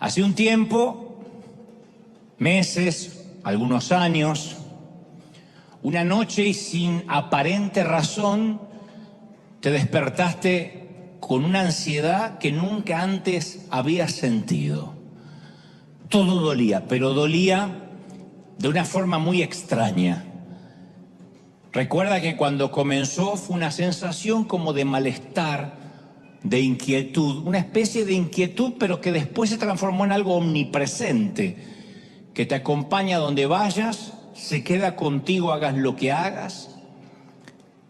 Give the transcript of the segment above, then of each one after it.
Hace un tiempo, meses, algunos años, una noche y sin aparente razón, te despertaste con una ansiedad que nunca antes habías sentido. Todo dolía, pero dolía de una forma muy extraña. Recuerda que cuando comenzó fue una sensación como de malestar, de inquietud, una especie de inquietud, pero que después se transformó en algo omnipresente, que te acompaña donde vayas, se queda contigo, hagas lo que hagas.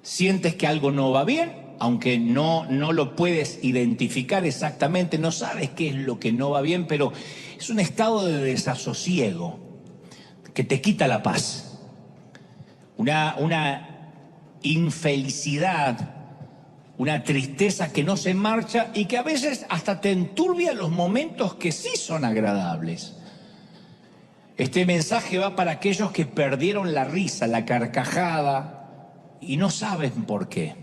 Sientes que algo no va bien, aunque no lo puedes identificar exactamente, no sabes qué es lo que no va bien, pero es un estado de desasosiego que te quita la paz. Una infelicidad, una tristeza que no se marcha y que a veces hasta te enturbia los momentos que sí son agradables. Este mensaje va para aquellos que perdieron la risa, la carcajada y no saben por qué.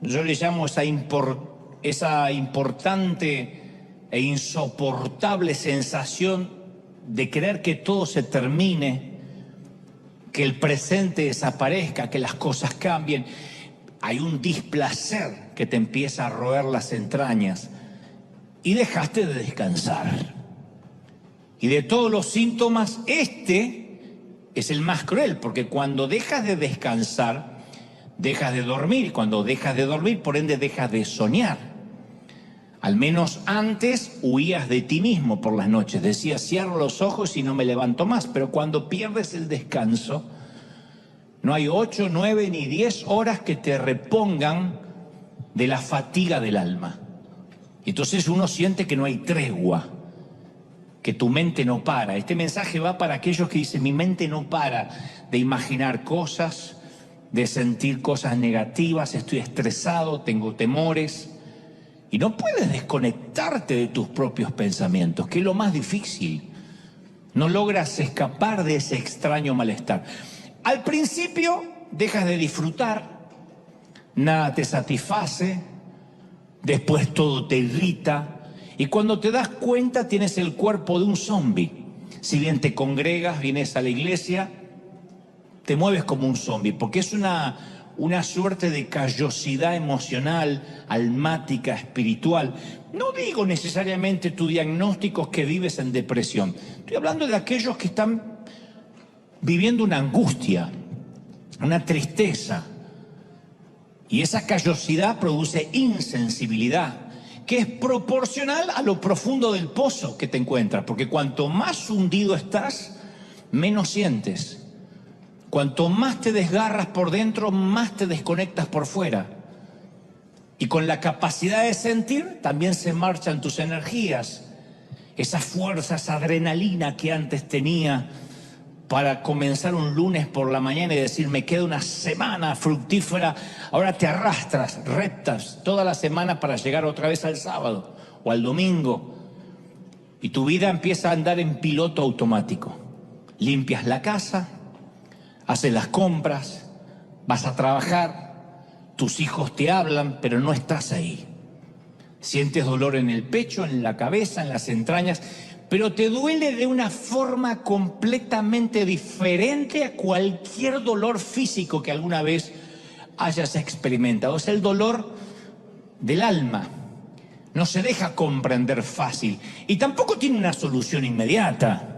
Yo le llamo esa importante e insoportable sensación de querer que todo se termine, que el presente desaparezca, que las cosas cambien. Hay un displacer que te empieza a roer las entrañas y dejaste de descansar. Y de todos los síntomas, este es el más cruel, porque cuando dejas de descansar, dejas de dormir. Cuando dejas de dormir, por ende, dejas de soñar. Al menos antes huías de ti mismo por las noches. Decías, cierro los ojos y no me levanto más. Pero cuando pierdes el descanso, no hay 8, 9 ni 10 horas que te repongan de la fatiga del alma. Entonces uno siente que no hay tregua, que tu mente no para. Este mensaje va para aquellos que dicen, mi mente no para de imaginar cosas, de sentir cosas negativas, estoy estresado, tengo temores. Y no puedes desconectarte de tus propios pensamientos, que es lo más difícil. No logras escapar de ese extraño malestar. Al principio dejas de disfrutar, nada te satisface, después todo te irrita, y cuando te das cuenta tienes el cuerpo de un zombi. Si bien te congregas, vienes a la iglesia, te mueves como un zombi, porque es una suerte de callosidad emocional, almática, espiritual. No digo necesariamente tu diagnóstico que vives en depresión. Estoy hablando de aquellos que están viviendo una angustia, una tristeza. Y esa callosidad produce insensibilidad, que es proporcional a lo profundo del pozo que te encuentras. Porque cuanto más hundido estás, menos sientes. Cuanto más te desgarras por dentro, más te desconectas por fuera. Y con la capacidad de sentir, también se marchan tus energías. Esa fuerza, esa adrenalina que antes tenía para comenzar un lunes por la mañana y decir, me queda una semana fructífera, ahora te arrastras, reptas toda la semana para llegar otra vez al sábado o al domingo. Y tu vida empieza a andar en piloto automático. Limpias la casa, haces las compras, vas a trabajar, tus hijos te hablan, pero no estás ahí. Sientes dolor en el pecho, en la cabeza, en las entrañas, pero te duele de una forma completamente diferente a cualquier dolor físico que alguna vez hayas experimentado. Es el dolor del alma. No se deja comprender fácil y tampoco tiene una solución inmediata.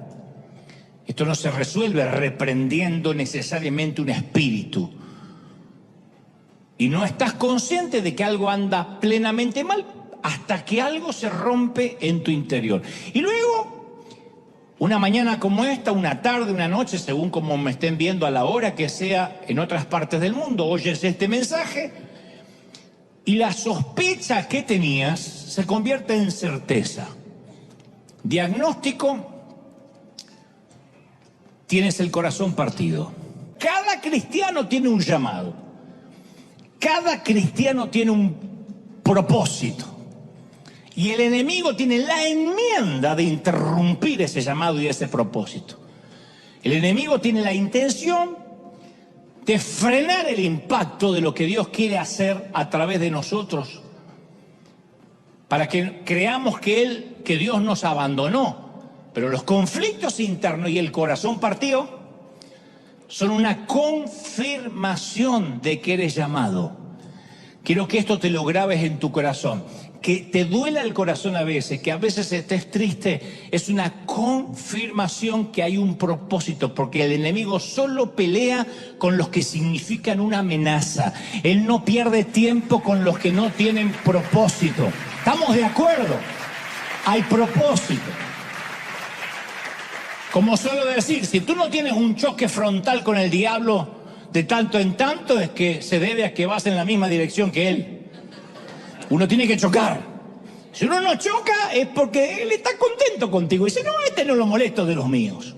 Esto no se resuelve reprendiendo necesariamente un espíritu. Y no estás consciente de que algo anda plenamente mal hasta que algo se rompe en tu interior. Y luego, una mañana como esta, una tarde, una noche, según como me estén viendo a la hora que sea en otras partes del mundo, oyes este mensaje y la sospecha que tenías se convierte en certeza. Diagnóstico: tienes el corazón partido. Cada cristiano tiene un llamado. Cada cristiano tiene un propósito. Y el enemigo tiene la enmienda de interrumpir ese llamado y ese propósito. El enemigo tiene la intención de frenar el impacto de lo que Dios quiere hacer a través de nosotros para que creamos que Dios nos abandonó. Pero los conflictos internos y el corazón partido son una confirmación de que eres llamado. Quiero que esto te lo grabes en tu corazón. Que te duela el corazón a veces, que a veces estés triste, es una confirmación que hay un propósito, porque el enemigo solo pelea con los que significan una amenaza. Él no pierde tiempo con los que no tienen propósito. ¿Estamos de acuerdo? Hay propósito. Como suelo decir, si tú no tienes un choque frontal con el diablo de tanto en tanto, es que se debe a que vas en la misma dirección que él. Uno tiene que chocar. Si uno no choca es porque él está contento contigo y dice, no, este no lo molesto de los míos.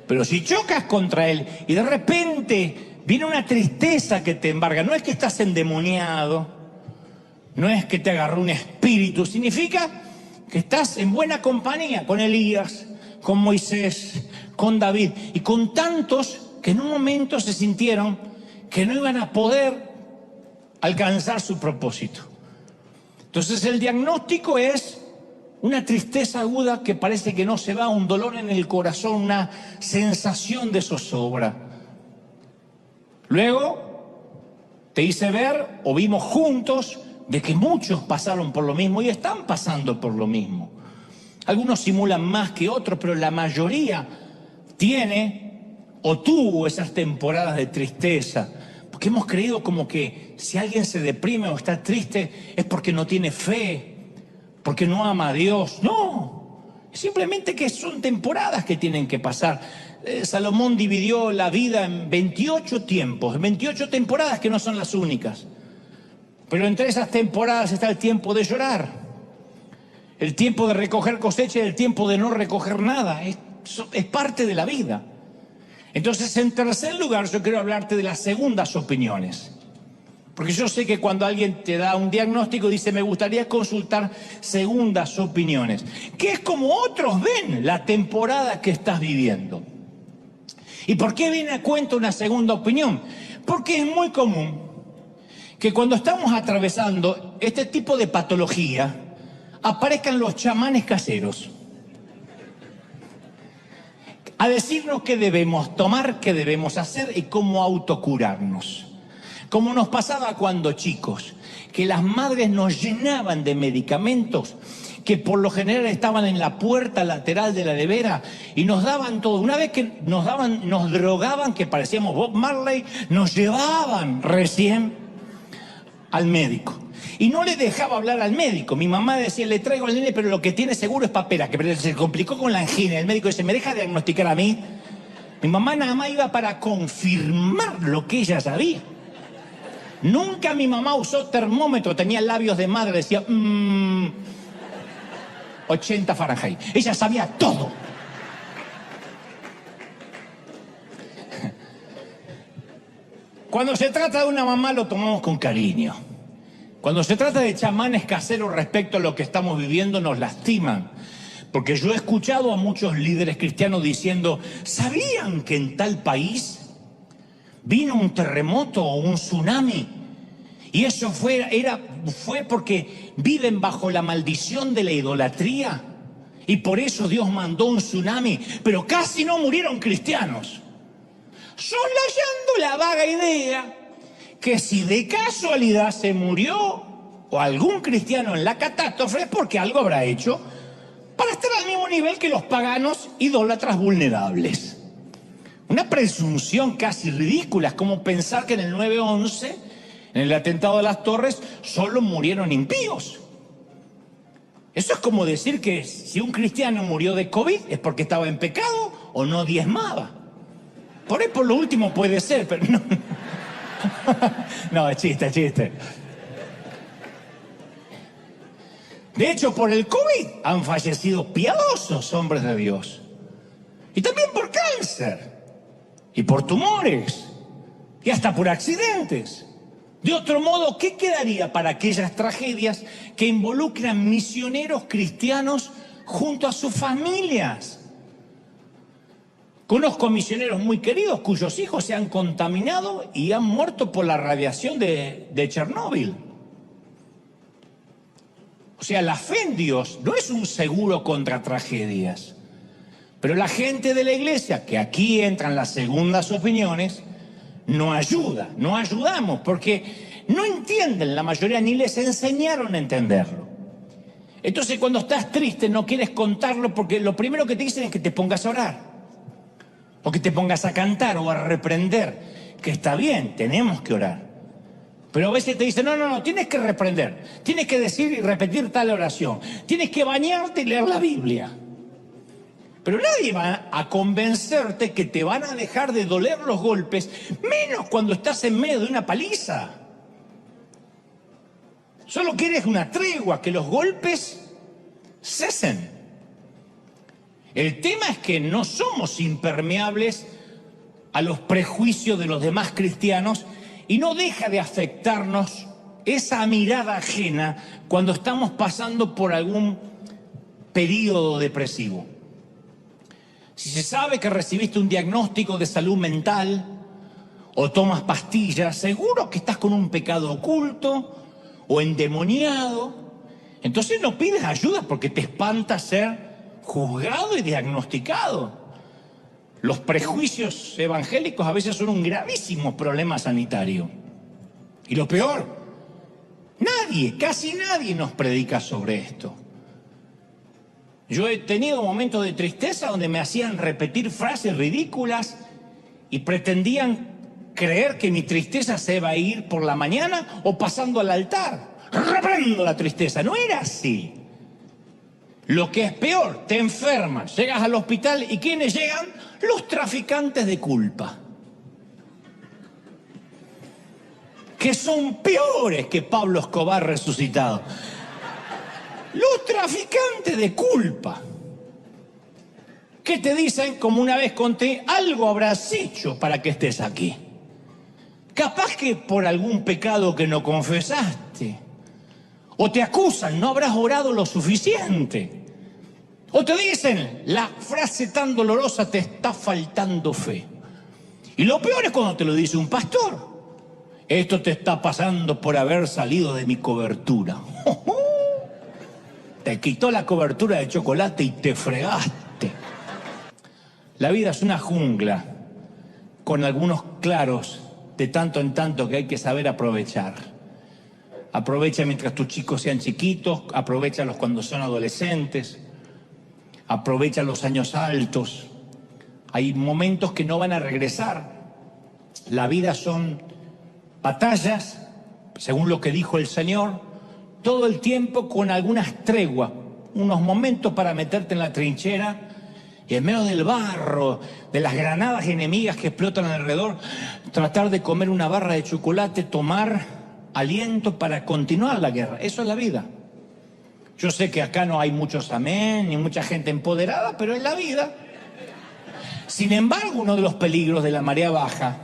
Pero si chocas contra él y de repente viene una tristeza que te embarga, no es que estás endemoniado, no es que te agarró un espíritu, significa que estás en buena compañía con Elías, con Moisés, con David y con tantos que en un momento se sintieron que no iban a poder alcanzar su propósito. Entonces el diagnóstico es una tristeza aguda que parece que no se va, un dolor en el corazón, una sensación de zozobra. Luego te hice ver o vimos juntos de que muchos pasaron por lo mismo y están pasando por lo mismo. Algunos simulan más que otros, pero la mayoría tiene o tuvo esas temporadas de tristeza. Porque hemos creído como que si alguien se deprime o está triste es porque no tiene fe, porque no ama a Dios. No, simplemente que son temporadas que tienen que pasar. Salomón dividió la vida en 28 tiempos, 28 temporadas que no son las únicas. Pero entre esas temporadas está el tiempo de llorar. El tiempo de recoger cosecha y el tiempo de no recoger nada. Es parte de la vida. Entonces, en tercer lugar, yo quiero hablarte de las segundas opiniones. Porque yo sé que cuando alguien te da un diagnóstico, dice, me gustaría consultar segundas opiniones. Que es como otros ven la temporada que estás viviendo. ¿Y por qué viene a cuento una segunda opinión? Porque es muy común que cuando estamos atravesando este tipo de patología, aparezcan los chamanes caseros a decirnos qué debemos tomar, qué debemos hacer y cómo autocurarnos. Como nos pasaba cuando chicos, que las madres nos llenaban de medicamentos que por lo general estaban en la puerta lateral de la nevera y nos daban todo. Una vez que nos drogaban, que parecíamos Bob Marley, nos llevaban recién al médico. Y no le dejaba hablar al médico. Mi mamá decía, le traigo al nene, pero lo que tiene seguro es papera, que se complicó con la angina. El médico dice, ¿me deja diagnosticar a mí? Mi mamá nada más iba para confirmar lo que ella sabía. Nunca mi mamá usó termómetro, tenía labios de madre, decía, 80 Fahrenheit. Ella sabía todo. Cuando se trata de una mamá lo tomamos con cariño. Cuando se trata de chamanes caseros respecto a lo que estamos viviendo, nos lastiman. Porque yo he escuchado a muchos líderes cristianos diciendo, ¿sabían que en tal país vino un terremoto o un tsunami? Y eso fue porque viven bajo la maldición de la idolatría. Y por eso Dios mandó un tsunami. Pero casi no murieron cristianos. Soslayando la vaga idea que si de casualidad se murió o algún cristiano en la catástrofe es porque algo habrá hecho para estar al mismo nivel que los paganos idólatras vulnerables. Una presunción casi ridícula, es como pensar que en el 9/11, en el atentado de las Torres, solo murieron impíos. Eso es como decir que si un cristiano murió de COVID es porque estaba en pecado o no diezmaba. Por ahí por lo último puede ser, pero no. No, es chiste. De hecho, por el COVID han fallecido piadosos hombres de Dios. Y también por cáncer. Y por tumores. Y hasta por accidentes. De otro modo, ¿qué quedaría para aquellas tragedias que involucran misioneros cristianos junto a sus familias? Conozco misioneros muy queridos cuyos hijos se han contaminado y han muerto por la radiación de Chernóbil. O sea, la fe en Dios no es un seguro contra tragedias. Pero la gente de la iglesia, que aquí entran las segundas opiniones, no ayuda, no ayudamos, porque no entienden la mayoría, ni les enseñaron a entenderlo. Entonces cuando estás triste no quieres contarlo porque lo primero que te dicen es que te pongas a orar, o que te pongas a cantar o a reprender, que está bien, tenemos que orar. Pero a veces te dicen, no, tienes que reprender, tienes que decir y repetir tal oración, tienes que bañarte y leer la Biblia. Pero nadie va a convencerte que te van a dejar de doler los golpes, menos cuando estás en medio de una paliza. Solo quieres una tregua, que los golpes cesen. El tema es que no somos impermeables a los prejuicios de los demás cristianos y no deja de afectarnos esa mirada ajena cuando estamos pasando por algún periodo depresivo. Si se sabe que recibiste un diagnóstico de salud mental o tomas pastillas, seguro que estás con un pecado oculto o endemoniado. Entonces no pides ayuda porque te espanta ser juzgado y diagnosticado. Los prejuicios evangélicos a veces son un gravísimo problema sanitario. Y lo peor, casi nadie nos predica sobre esto. Yo he tenido momentos de tristeza donde me hacían repetir frases ridículas y pretendían creer que mi tristeza se iba a ir por la mañana o pasando al altar. Reprendo la tristeza. No era así. Lo que es peor, te enfermas, llegas al hospital y ¿quiénes llegan? Los traficantes de culpa. Que son peores que Pablo Escobar resucitado. Los traficantes de culpa. Que te dicen, como una vez conté, algo habrás hecho para que estés aquí. Capaz que por algún pecado que no confesaste. O te acusan, no habrás orado lo suficiente. O te dicen, la frase tan dolorosa, te está faltando fe. Y lo peor es cuando te lo dice un pastor. Esto te está pasando por haber salido de mi cobertura. Te quitó la cobertura de chocolate y te fregaste. La vida es una jungla con algunos claros de tanto en tanto que hay que saber aprovechar. Aprovecha mientras tus chicos sean chiquitos, aprovéchalos cuando son adolescentes, aprovecha los años altos. Hay momentos que no van a regresar. La vida son batallas, según lo que dijo el Señor, todo el tiempo con algunas treguas, unos momentos para meterte en la trinchera y en medio del barro, de las granadas enemigas que explotan alrededor, tratar de comer una barra de chocolate, tomar aliento para continuar la guerra. Eso es la vida. Yo sé que acá no hay muchos amén, ni mucha gente empoderada, pero es la vida. Sin embargo, uno de los peligros de la marea baja,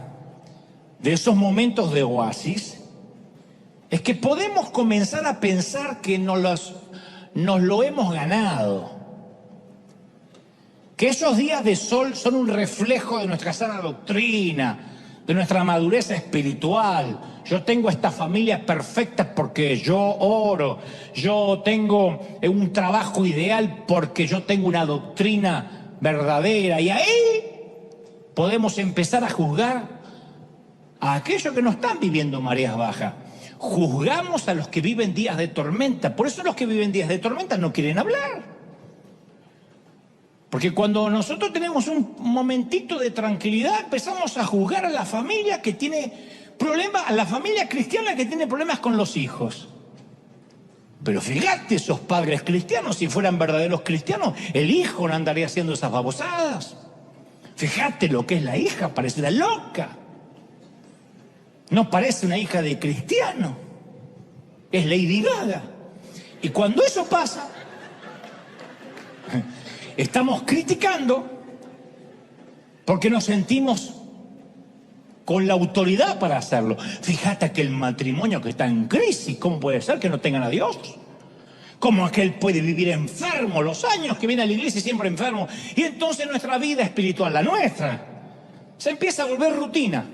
de esos momentos de oasis, es que podemos comenzar a pensar que nos lo hemos ganado. Que esos días de sol son un reflejo de nuestra sana doctrina, de nuestra madurez espiritual. Yo tengo esta familia perfecta porque yo oro. Yo tengo un trabajo ideal porque yo tengo una doctrina verdadera. Y ahí podemos empezar a juzgar a aquellos que no están viviendo mareas bajas. Juzgamos a los que viven días de tormenta. Por eso los que viven días de tormenta no quieren hablar. Porque cuando nosotros tenemos un momentito de tranquilidad, empezamos a juzgar a la familia que tiene problemas, a la familia cristiana que tiene problemas con los hijos. Pero fíjate, esos padres cristianos, si fueran verdaderos cristianos, el hijo no andaría haciendo esas babosadas. Fíjate lo que es la hija, parece una loca. No parece una hija de cristiano. Es Lady Gaga. Y cuando eso pasa, estamos criticando porque nos sentimos con la autoridad para hacerlo. Fíjate que el matrimonio que está en crisis, ¿cómo puede ser que no tengan a Dios? ¿Cómo es que él puede vivir enfermo los años que viene a la iglesia siempre enfermo? Y entonces nuestra vida espiritual, la nuestra, se empieza a volver rutina.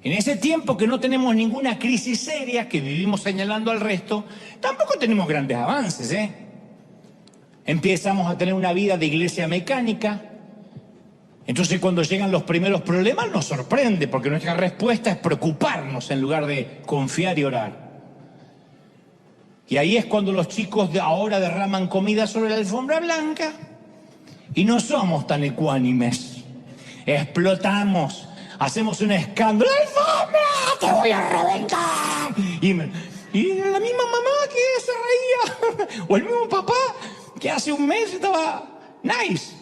En ese tiempo que no tenemos ninguna crisis seria, que vivimos señalando al resto, tampoco tenemos grandes avances, Empezamos a tener una vida de iglesia mecánica. Entonces cuando llegan los primeros problemas nos sorprende, porque nuestra respuesta es preocuparnos en lugar de confiar y orar. Y ahí es cuando los chicos de ahora derraman comida sobre la alfombra blanca y no somos tan ecuánimes. Explotamos, hacemos un escándalo. ¡Alfombra! ¡Te voy a reventar! Y la misma mamá que se reía, o el mismo papá que hace un mes estaba nice.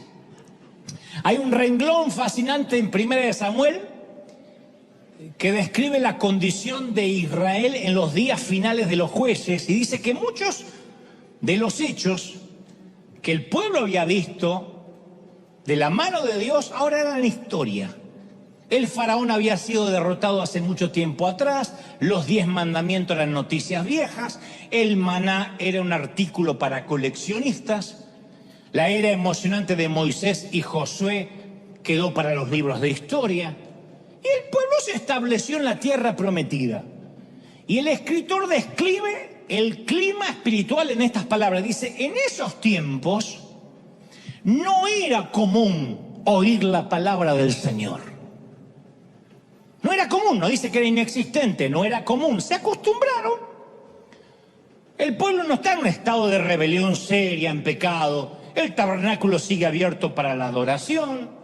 Hay un renglón fascinante en 1 Samuel que describe la condición de Israel en los días finales de los jueces y dice que muchos de los hechos que el pueblo había visto de la mano de Dios ahora eran historia. El faraón había sido derrotado hace mucho tiempo atrás, los 10 mandamientos eran noticias viejas, el maná era un artículo para coleccionistas, la era emocionante de Moisés y Josué quedó para los libros de historia, y el pueblo se estableció en la tierra prometida. Y el escritor describe el clima espiritual en estas palabras. Dice, en esos tiempos no era común oír la palabra del Señor. No era común, no dice que era inexistente, no era común. Se acostumbraron. El pueblo no está en un estado de rebelión seria, en pecado. El tabernáculo sigue abierto para la adoración.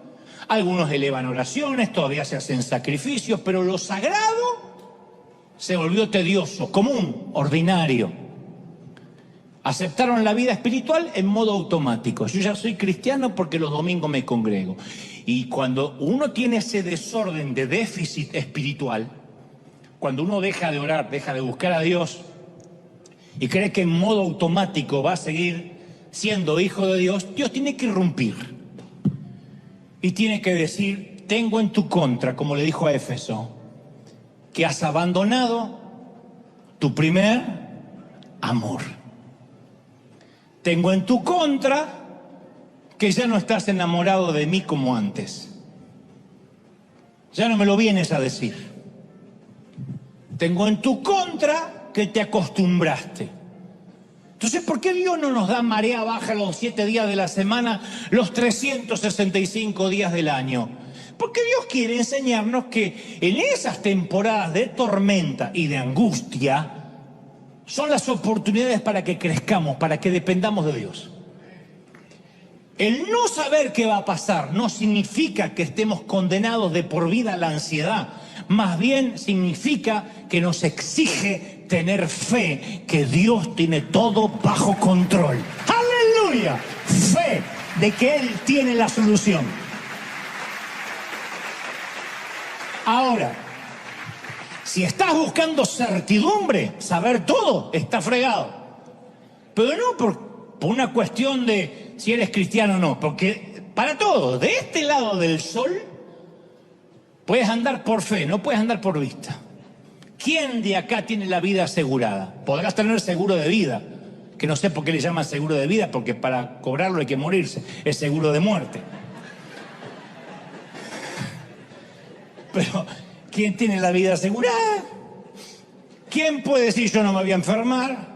Algunos elevan oraciones, todavía se hacen sacrificios, pero lo sagrado se volvió tedioso, común, ordinario. Aceptaron la vida espiritual en modo automático. Yo ya soy cristiano porque los domingos me congrego. Y cuando uno tiene ese desorden de déficit espiritual, cuando uno deja de orar, deja de buscar a Dios y cree que en modo automático va a seguir siendo hijo de Dios, Dios tiene que irrumpir. Y tiene que decir, tengo en tu contra, como le dijo a Éfeso, que has abandonado tu primer amor. Tengo en tu contra que ya no estás enamorado de mí como antes. Ya no me lo vienes a decir. Tengo en tu contra que te acostumbraste. Entonces, ¿por qué Dios no nos da marea baja los 7 días de la semana, los 365 días del año? Porque Dios quiere enseñarnos que en esas temporadas de tormenta y de angustia son las oportunidades para que crezcamos, para que dependamos de Dios. El no saber qué va a pasar no significa que estemos condenados de por vida a la ansiedad. Más bien significa que nos exige tener fe que Dios tiene todo bajo control. ¡Aleluya! Fe de que Él tiene la solución. Ahora, si estás buscando certidumbre, saber todo, está fregado. Pero no por una cuestión de si eres cristiano o no, porque para todo, de este lado del sol, puedes andar por fe, no puedes andar por vista. ¿Quién de acá tiene la vida asegurada? Podrás tener seguro de vida, que no sé por qué le llaman seguro de vida, porque para cobrarlo hay que morirse, es seguro de muerte. Pero, ¿quién tiene la vida asegurada? ¿Quién puede decir yo no me voy a enfermar?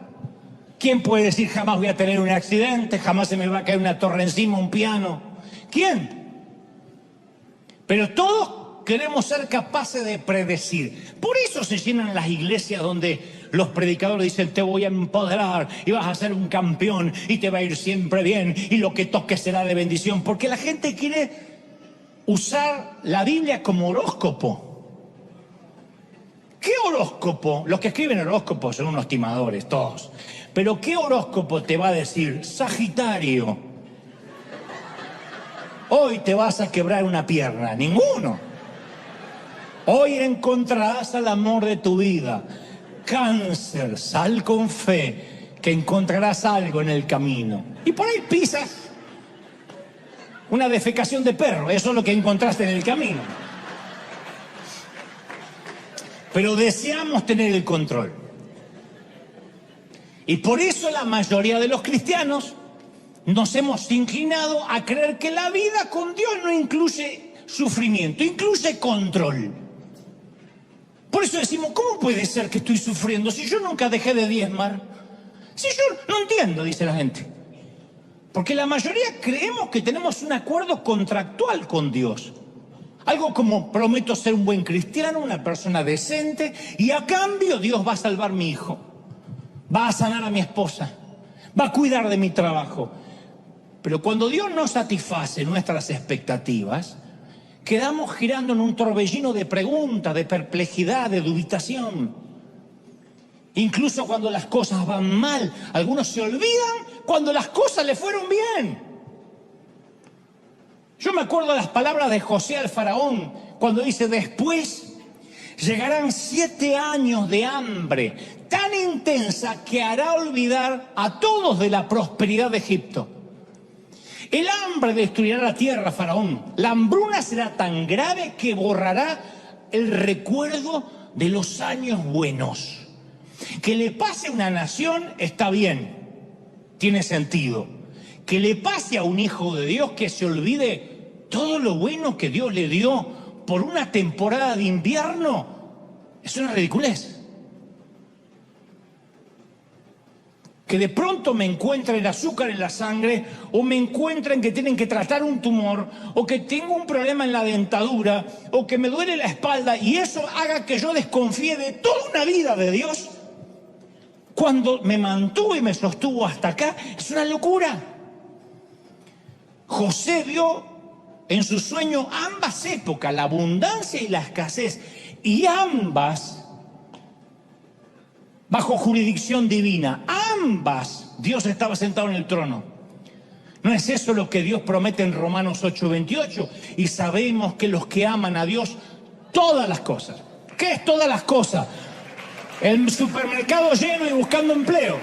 ¿Quién puede decir jamás voy a tener un accidente, jamás se me va a caer una torre encima, un piano? ¿Quién? Pero todos queremos ser capaces de predecir. Por eso se llenan las iglesias donde los predicadores dicen te voy a empoderar y vas a ser un campeón y te va a ir siempre bien y lo que toques será de bendición. Porque la gente quiere usar la Biblia como horóscopo. ¿Qué horóscopo? Los que escriben horóscopos son unos timadores, todos. Pero ¿qué horóscopo te va a decir? Sagitario, hoy te vas a quebrar una pierna. Ninguno. Hoy encontrarás al amor de tu vida. Cáncer, sal con fe, que encontrarás algo en el camino. Y por ahí pisas una defecación de perro. Eso es lo que encontraste en el camino. Pero deseamos tener el control. Y por eso la mayoría de los cristianos nos hemos inclinado a creer que la vida con Dios no incluye sufrimiento, incluye control. Por eso decimos, ¿cómo puede ser que estoy sufriendo si yo nunca dejé de diezmar? Si yo no entiendo, dice la gente. Porque la mayoría creemos que tenemos un acuerdo contractual con Dios. Algo como, prometo ser un buen cristiano, una persona decente, y a cambio Dios va a salvar a mi hijo, va a sanar a mi esposa, va a cuidar de mi trabajo. Pero cuando Dios no satisface nuestras expectativas, quedamos girando en un torbellino de preguntas, de perplejidad, de dubitación. Incluso cuando las cosas van mal, algunos se olvidan cuando las cosas le fueron bien. Yo me acuerdo de las palabras de José al faraón, cuando dice, después llegarán 7 años de hambre tan intensa que hará olvidar a todos de la prosperidad de Egipto. El hambre destruirá la tierra, faraón. La hambruna será tan grave que borrará el recuerdo de los años buenos. Que le pase a una nación está bien, tiene sentido. Que le pase a un hijo de Dios que se olvide todo lo bueno que Dios le dio por una temporada de invierno, es una ridiculez. Que de pronto me encuentren azúcar en la sangre, o me encuentren que tienen que tratar un tumor, o que tengo un problema en la dentadura, o que me duele la espalda, y eso haga que yo desconfíe de toda una vida de Dios, cuando me mantuvo y me sostuvo hasta acá, es una locura. José vio en su sueño ambas épocas, la abundancia y la escasez, y ambas bajo jurisdicción divina, ambas, Dios estaba sentado en el trono. ¿No es eso lo que Dios promete en Romanos 8:28? Y sabemos que los que aman a Dios, todas las cosas. ¿Qué es todas las cosas? El supermercado lleno y buscando empleo.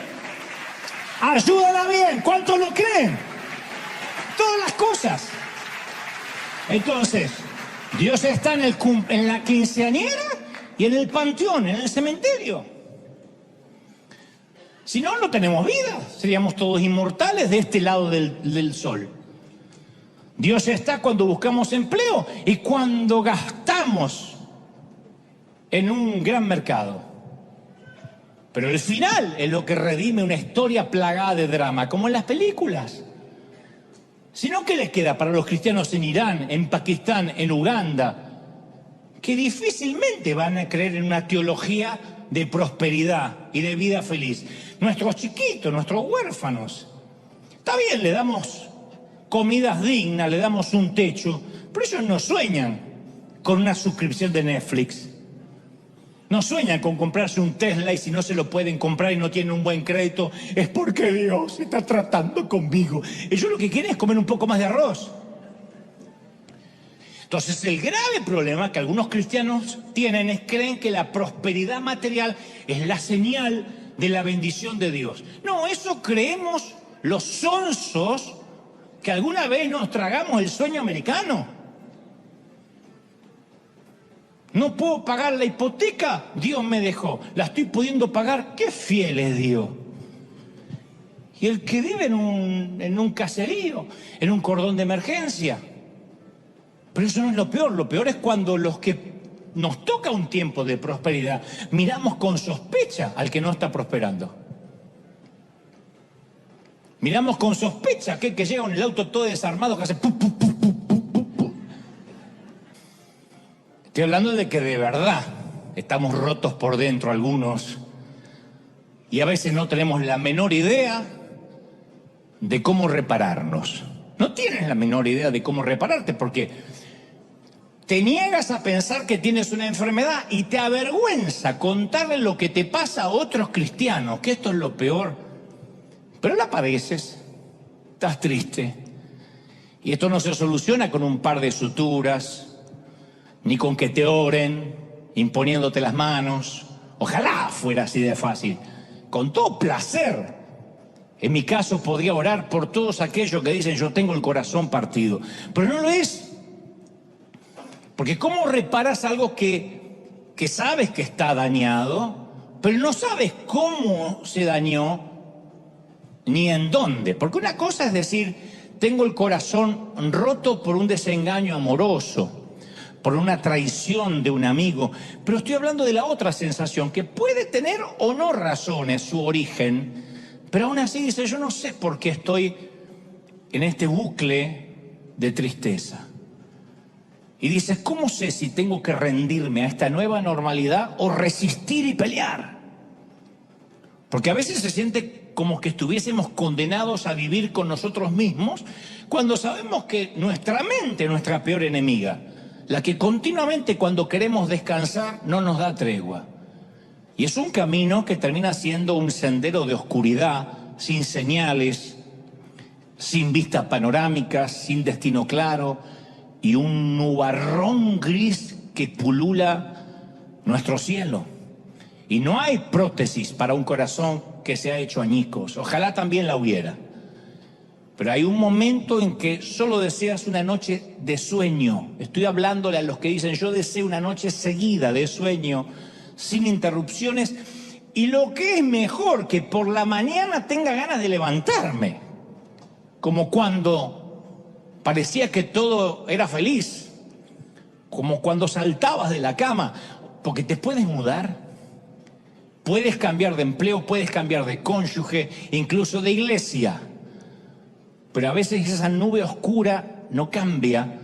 Ayúdala bien, ¿cuántos lo creen? Todas las cosas. Entonces, Dios está en la quinceañera y en el panteón, en el cementerio. Si no, no tenemos vida, seríamos todos inmortales de este lado del sol. Dios está cuando buscamos empleo y cuando gastamos en un gran mercado. Pero el final es lo que redime una historia plagada de drama, como en las películas. Si no, ¿qué les queda para los cristianos en Irán, en Pakistán, en Uganda? Que difícilmente van a creer en una teología de prosperidad y de vida feliz. Nuestros chiquitos, nuestros huérfanos, está bien, le damos comidas dignas, le damos un techo, pero ellos no sueñan con una suscripción de Netflix, no sueñan con comprarse un Tesla, y si no se lo pueden comprar y no tienen un buen crédito, es porque Dios está tratando conmigo. Ellos lo que quieren es comer un poco más de arroz. Entonces, el grave problema que algunos cristianos tienen es creen que la prosperidad material es la señal de la bendición de Dios. No, eso creemos los sonsos que alguna vez nos tragamos el sueño americano. No puedo pagar la hipoteca, Dios me dejó. La estoy pudiendo pagar, qué fiel es Dios. Y el que vive en un caserío, en un cordón de emergencia. Pero eso no es lo peor es cuando los que nos toca un tiempo de prosperidad, miramos con sospecha al que no está prosperando. Miramos con sospecha a aquel que llega en el auto todo desarmado, que hace pu, pu, pu, pu, pu, pu, pu. Estoy hablando de que de verdad estamos rotos por dentro algunos, y a veces no tenemos la menor idea de cómo repararnos. No tienes la menor idea de cómo repararte porque te niegas a pensar que tienes una enfermedad y te avergüenza contarle lo que te pasa a otros cristianos, que esto es lo peor. Pero la padeces, estás triste. Y esto no se soluciona con un par de suturas, ni con que te oren, imponiéndote las manos. Ojalá fuera así de fácil. Con todo placer. En mi caso podría orar por todos aquellos que dicen yo tengo el corazón partido. Pero no lo es. Porque ¿cómo reparas algo que sabes que está dañado, pero no sabes cómo se dañó ni en dónde? Porque una cosa es decir, tengo el corazón roto por un desengaño amoroso, por una traición de un amigo, pero estoy hablando de la otra sensación, que puede tener o no razones su origen, pero aún así dice, yo no sé por qué estoy en este bucle de tristeza. Y dices, ¿cómo sé si tengo que rendirme a esta nueva normalidad o resistir y pelear? Porque a veces se siente como que estuviésemos condenados a vivir con nosotros mismos, cuando sabemos que nuestra mente es nuestra peor enemiga, la que continuamente cuando queremos descansar no nos da tregua. Y es un camino que termina siendo un sendero de oscuridad, sin señales, sin vistas panorámicas, sin destino claro, y un nubarrón gris que pulula nuestro cielo. Y no hay prótesis para un corazón que se ha hecho añicos. Ojalá también la hubiera. Pero hay un momento en que solo deseas una noche de sueño. Estoy hablándole a los que dicen, yo deseo una noche seguida de sueño, sin interrupciones. Y lo que es mejor, que por la mañana tenga ganas de levantarme. Como cuando parecía que todo era feliz, como cuando saltabas de la cama, porque te puedes mudar, puedes cambiar de empleo, puedes cambiar de cónyuge, incluso de iglesia, pero a veces esa nube oscura no cambia,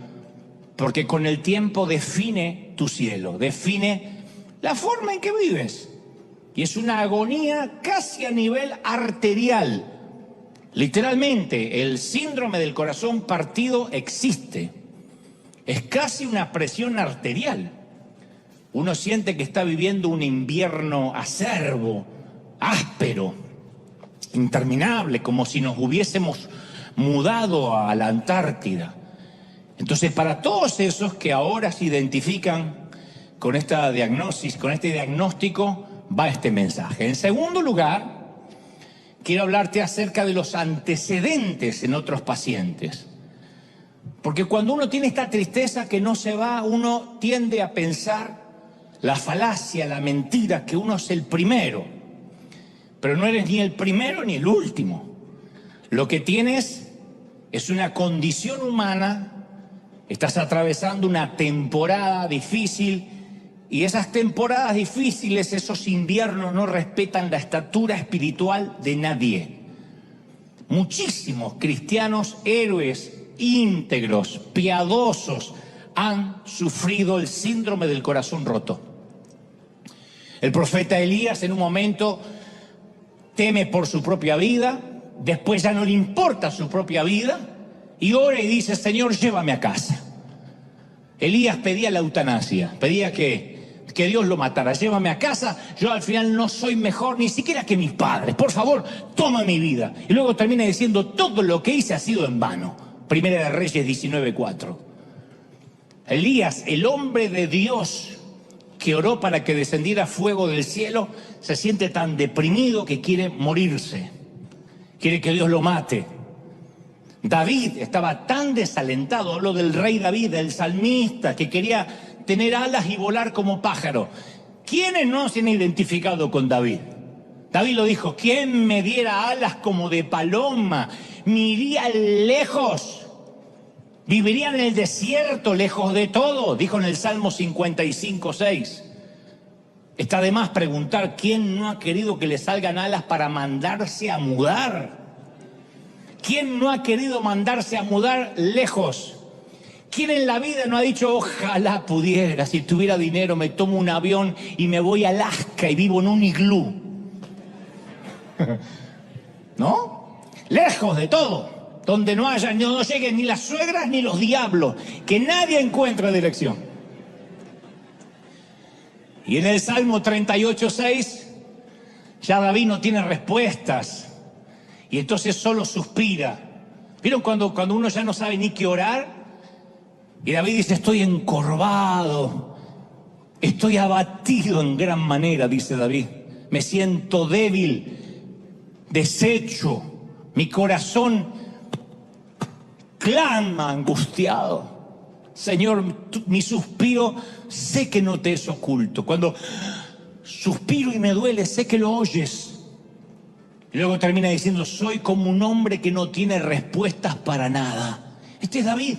porque con el tiempo define tu cielo, define la forma en que vives, y es una agonía casi a nivel arterial. Literalmente, el síndrome del corazón partido existe. Es casi una presión arterial. Uno siente que está viviendo un invierno acerbo, áspero, interminable, como si nos hubiésemos mudado a la Antártida. Entonces, para todos esos que ahora se identifican con esta diagnosis, con este diagnóstico, va este mensaje. En segundo lugar, quiero hablarte acerca de los antecedentes en otros pacientes. Porque cuando uno tiene esta tristeza que no se va, uno tiende a pensar la falacia, la mentira, que uno es el primero. Pero no eres ni el primero ni el último. Lo que tienes es una condición humana, estás atravesando una temporada difícil, y esas temporadas difíciles, esos inviernos no respetan la estatura espiritual de nadie. Muchísimos cristianos héroes, íntegros, piadosos, han sufrido el síndrome del corazón roto. El profeta Elías en un momento teme por su propia vida, después ya no le importa su propia vida, y ora y dice, Señor, llévame a casa. Elías pedía la eutanasia, pedía que Dios lo matara, llévame a casa, yo al final no soy mejor ni siquiera que mis padres, por favor, toma mi vida. Y luego termina diciendo, todo lo que hice ha sido en vano. Primera de Reyes 19:4. Elías, el hombre de Dios que oró para que descendiera fuego del cielo, se siente tan deprimido que quiere morirse, quiere que Dios lo mate. David estaba tan desalentado, hablo del rey David, del salmista, que quería tener alas y volar como pájaro. ¿Quiénes no se han identificado con David? David lo dijo, ¿quién me diera alas como de paloma? Me iría lejos, viviría en el desierto, lejos de todo, dijo en el Salmo 55:6. Está de más preguntar, ¿quién no ha querido que le salgan alas para mandarse a mudar? ¿Quién no ha querido mandarse a mudar lejos? ¿Quién en la vida no ha dicho, ojalá pudiera, si tuviera dinero me tomo un avión y me voy a Alaska y vivo en un iglú? ¿No? Lejos de todo, donde no lleguen ni las suegras ni los diablos, que nadie encuentre dirección. Y en el Salmo 38:6, ya David no tiene respuestas, y entonces solo suspira. ¿Vieron cuando uno ya no sabe ni qué orar? Y David dice, estoy encorvado, estoy abatido en gran manera, dice David. Me siento débil, deshecho, mi corazón clama angustiado. Señor, mi suspiro sé que no te es oculto. Cuando suspiro y me duele, sé que lo oyes. Y luego termina diciendo, soy como un hombre que no tiene respuestas para nada. Este es David.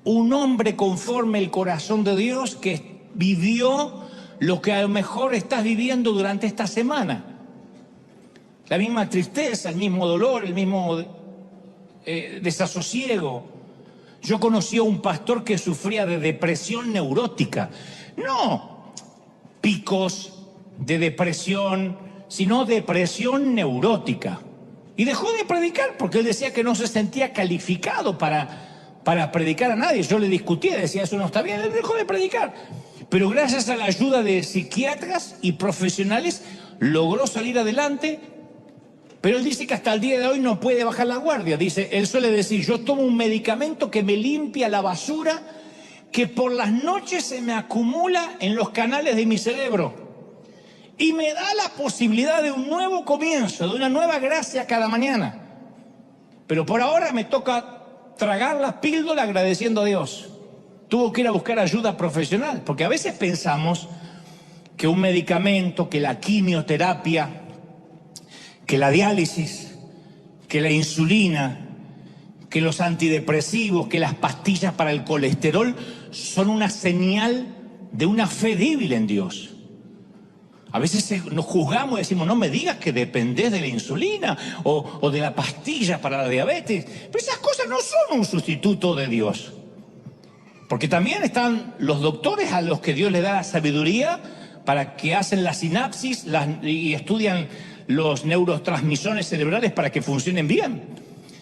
un hombre conforme el corazón de Dios que vivió lo que a lo mejor estás viviendo durante esta semana. La misma tristeza, el mismo dolor, el mismo desasosiego. Yo conocí a un pastor que sufría de depresión neurótica. No picos de depresión, sino depresión neurótica. Y dejó de predicar porque él decía que no se sentía calificado para predicar a nadie. Yo le discutía, decía, eso no está bien, él dejó de predicar. Pero gracias a la ayuda de psiquiatras y profesionales logró salir adelante. Pero él dice que hasta el día de hoy no puede bajar la guardia. Dice, él suele decir, yo tomo un medicamento que me limpia la basura que por las noches se me acumula en los canales de mi cerebro y me da la posibilidad de un nuevo comienzo, de una nueva gracia cada mañana. Pero por ahora me toca tragar la píldora agradeciendo a Dios. Tuvo que ir a buscar ayuda profesional, porque a veces pensamos que un medicamento, que la quimioterapia, que la diálisis, que la insulina, que los antidepresivos, que las pastillas para el colesterol son una señal de una fe débil en Dios. A veces nos juzgamos y decimos, no me digas que dependés de la insulina o de la pastilla para la diabetes. Pero esas cosas no son un sustituto de Dios. Porque también están los doctores a los que Dios le da la sabiduría para que hacen la sinapsis y estudian los neurotransmisores cerebrales para que funcionen bien.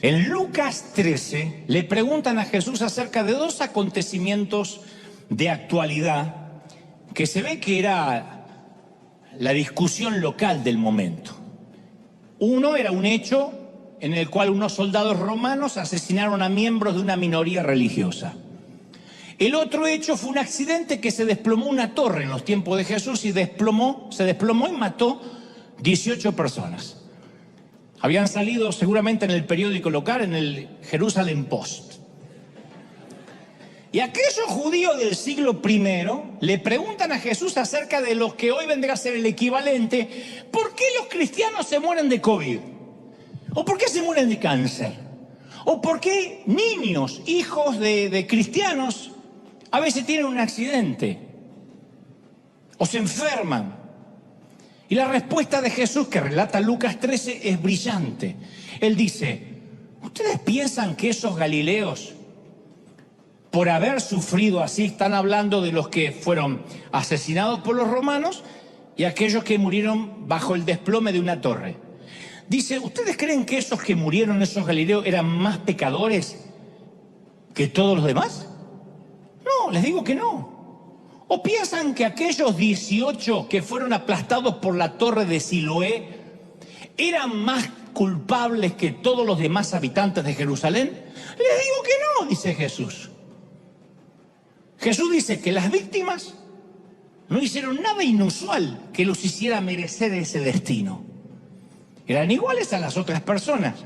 En Lucas 13 le preguntan a Jesús acerca de dos acontecimientos de actualidad que se ve que era la discusión local del momento. Uno era un hecho en el cual unos soldados romanos asesinaron a miembros de una minoría religiosa. El otro hecho fue un accidente que se desplomó una torre en los tiempos de Jesús y se desplomó y mató 18 personas. Habían salido seguramente en el periódico local, en el Jerusalem Post. Y aquellos judíos del siglo I le preguntan a Jesús acerca de lo que hoy vendrá a ser el equivalente. ¿Por qué los cristianos se mueren de COVID? ¿O por qué se mueren de cáncer? ¿O por qué niños, hijos de cristianos, a veces tienen un accidente? ¿O se enferman? Y la respuesta de Jesús, que relata Lucas 13, es brillante. Él dice, ¿ustedes piensan que esos galileos, por haber sufrido así, están hablando de los que fueron asesinados por los romanos y aquellos que murieron bajo el desplome de una torre? Dice, ¿ustedes creen que esos que murieron, esos galileos, eran más pecadores que todos los demás? No, les digo que no. ¿O piensan que aquellos 18 que fueron aplastados por la torre de Siloé eran más culpables que todos los demás habitantes de Jerusalén? Les digo que no, dice Jesús. Jesús dice que las víctimas no hicieron nada inusual que los hiciera merecer ese destino. Eran iguales a las otras personas.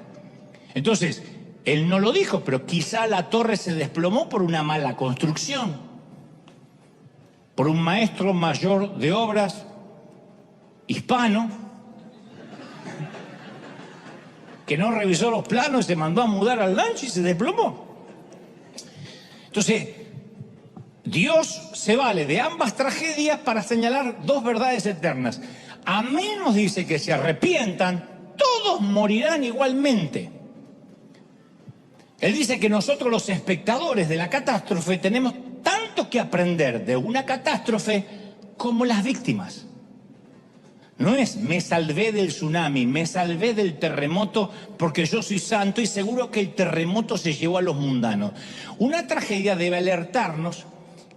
Entonces, él no lo dijo, pero quizá la torre se desplomó por una mala construcción, por un maestro mayor de obras hispano que no revisó los planos, se mandó a mudar al rancho y se desplomó. Entonces, Dios se vale de ambas tragedias para señalar dos verdades eternas. A menos, dice, que se arrepientan, todos morirán igualmente. Él dice que nosotros, los espectadores de la catástrofe, tenemos tanto que aprender de una catástrofe como las víctimas. No es me salvé del tsunami, me salvé del terremoto porque yo soy santo y seguro que el terremoto se llevó a los mundanos. Una tragedia debe alertarnos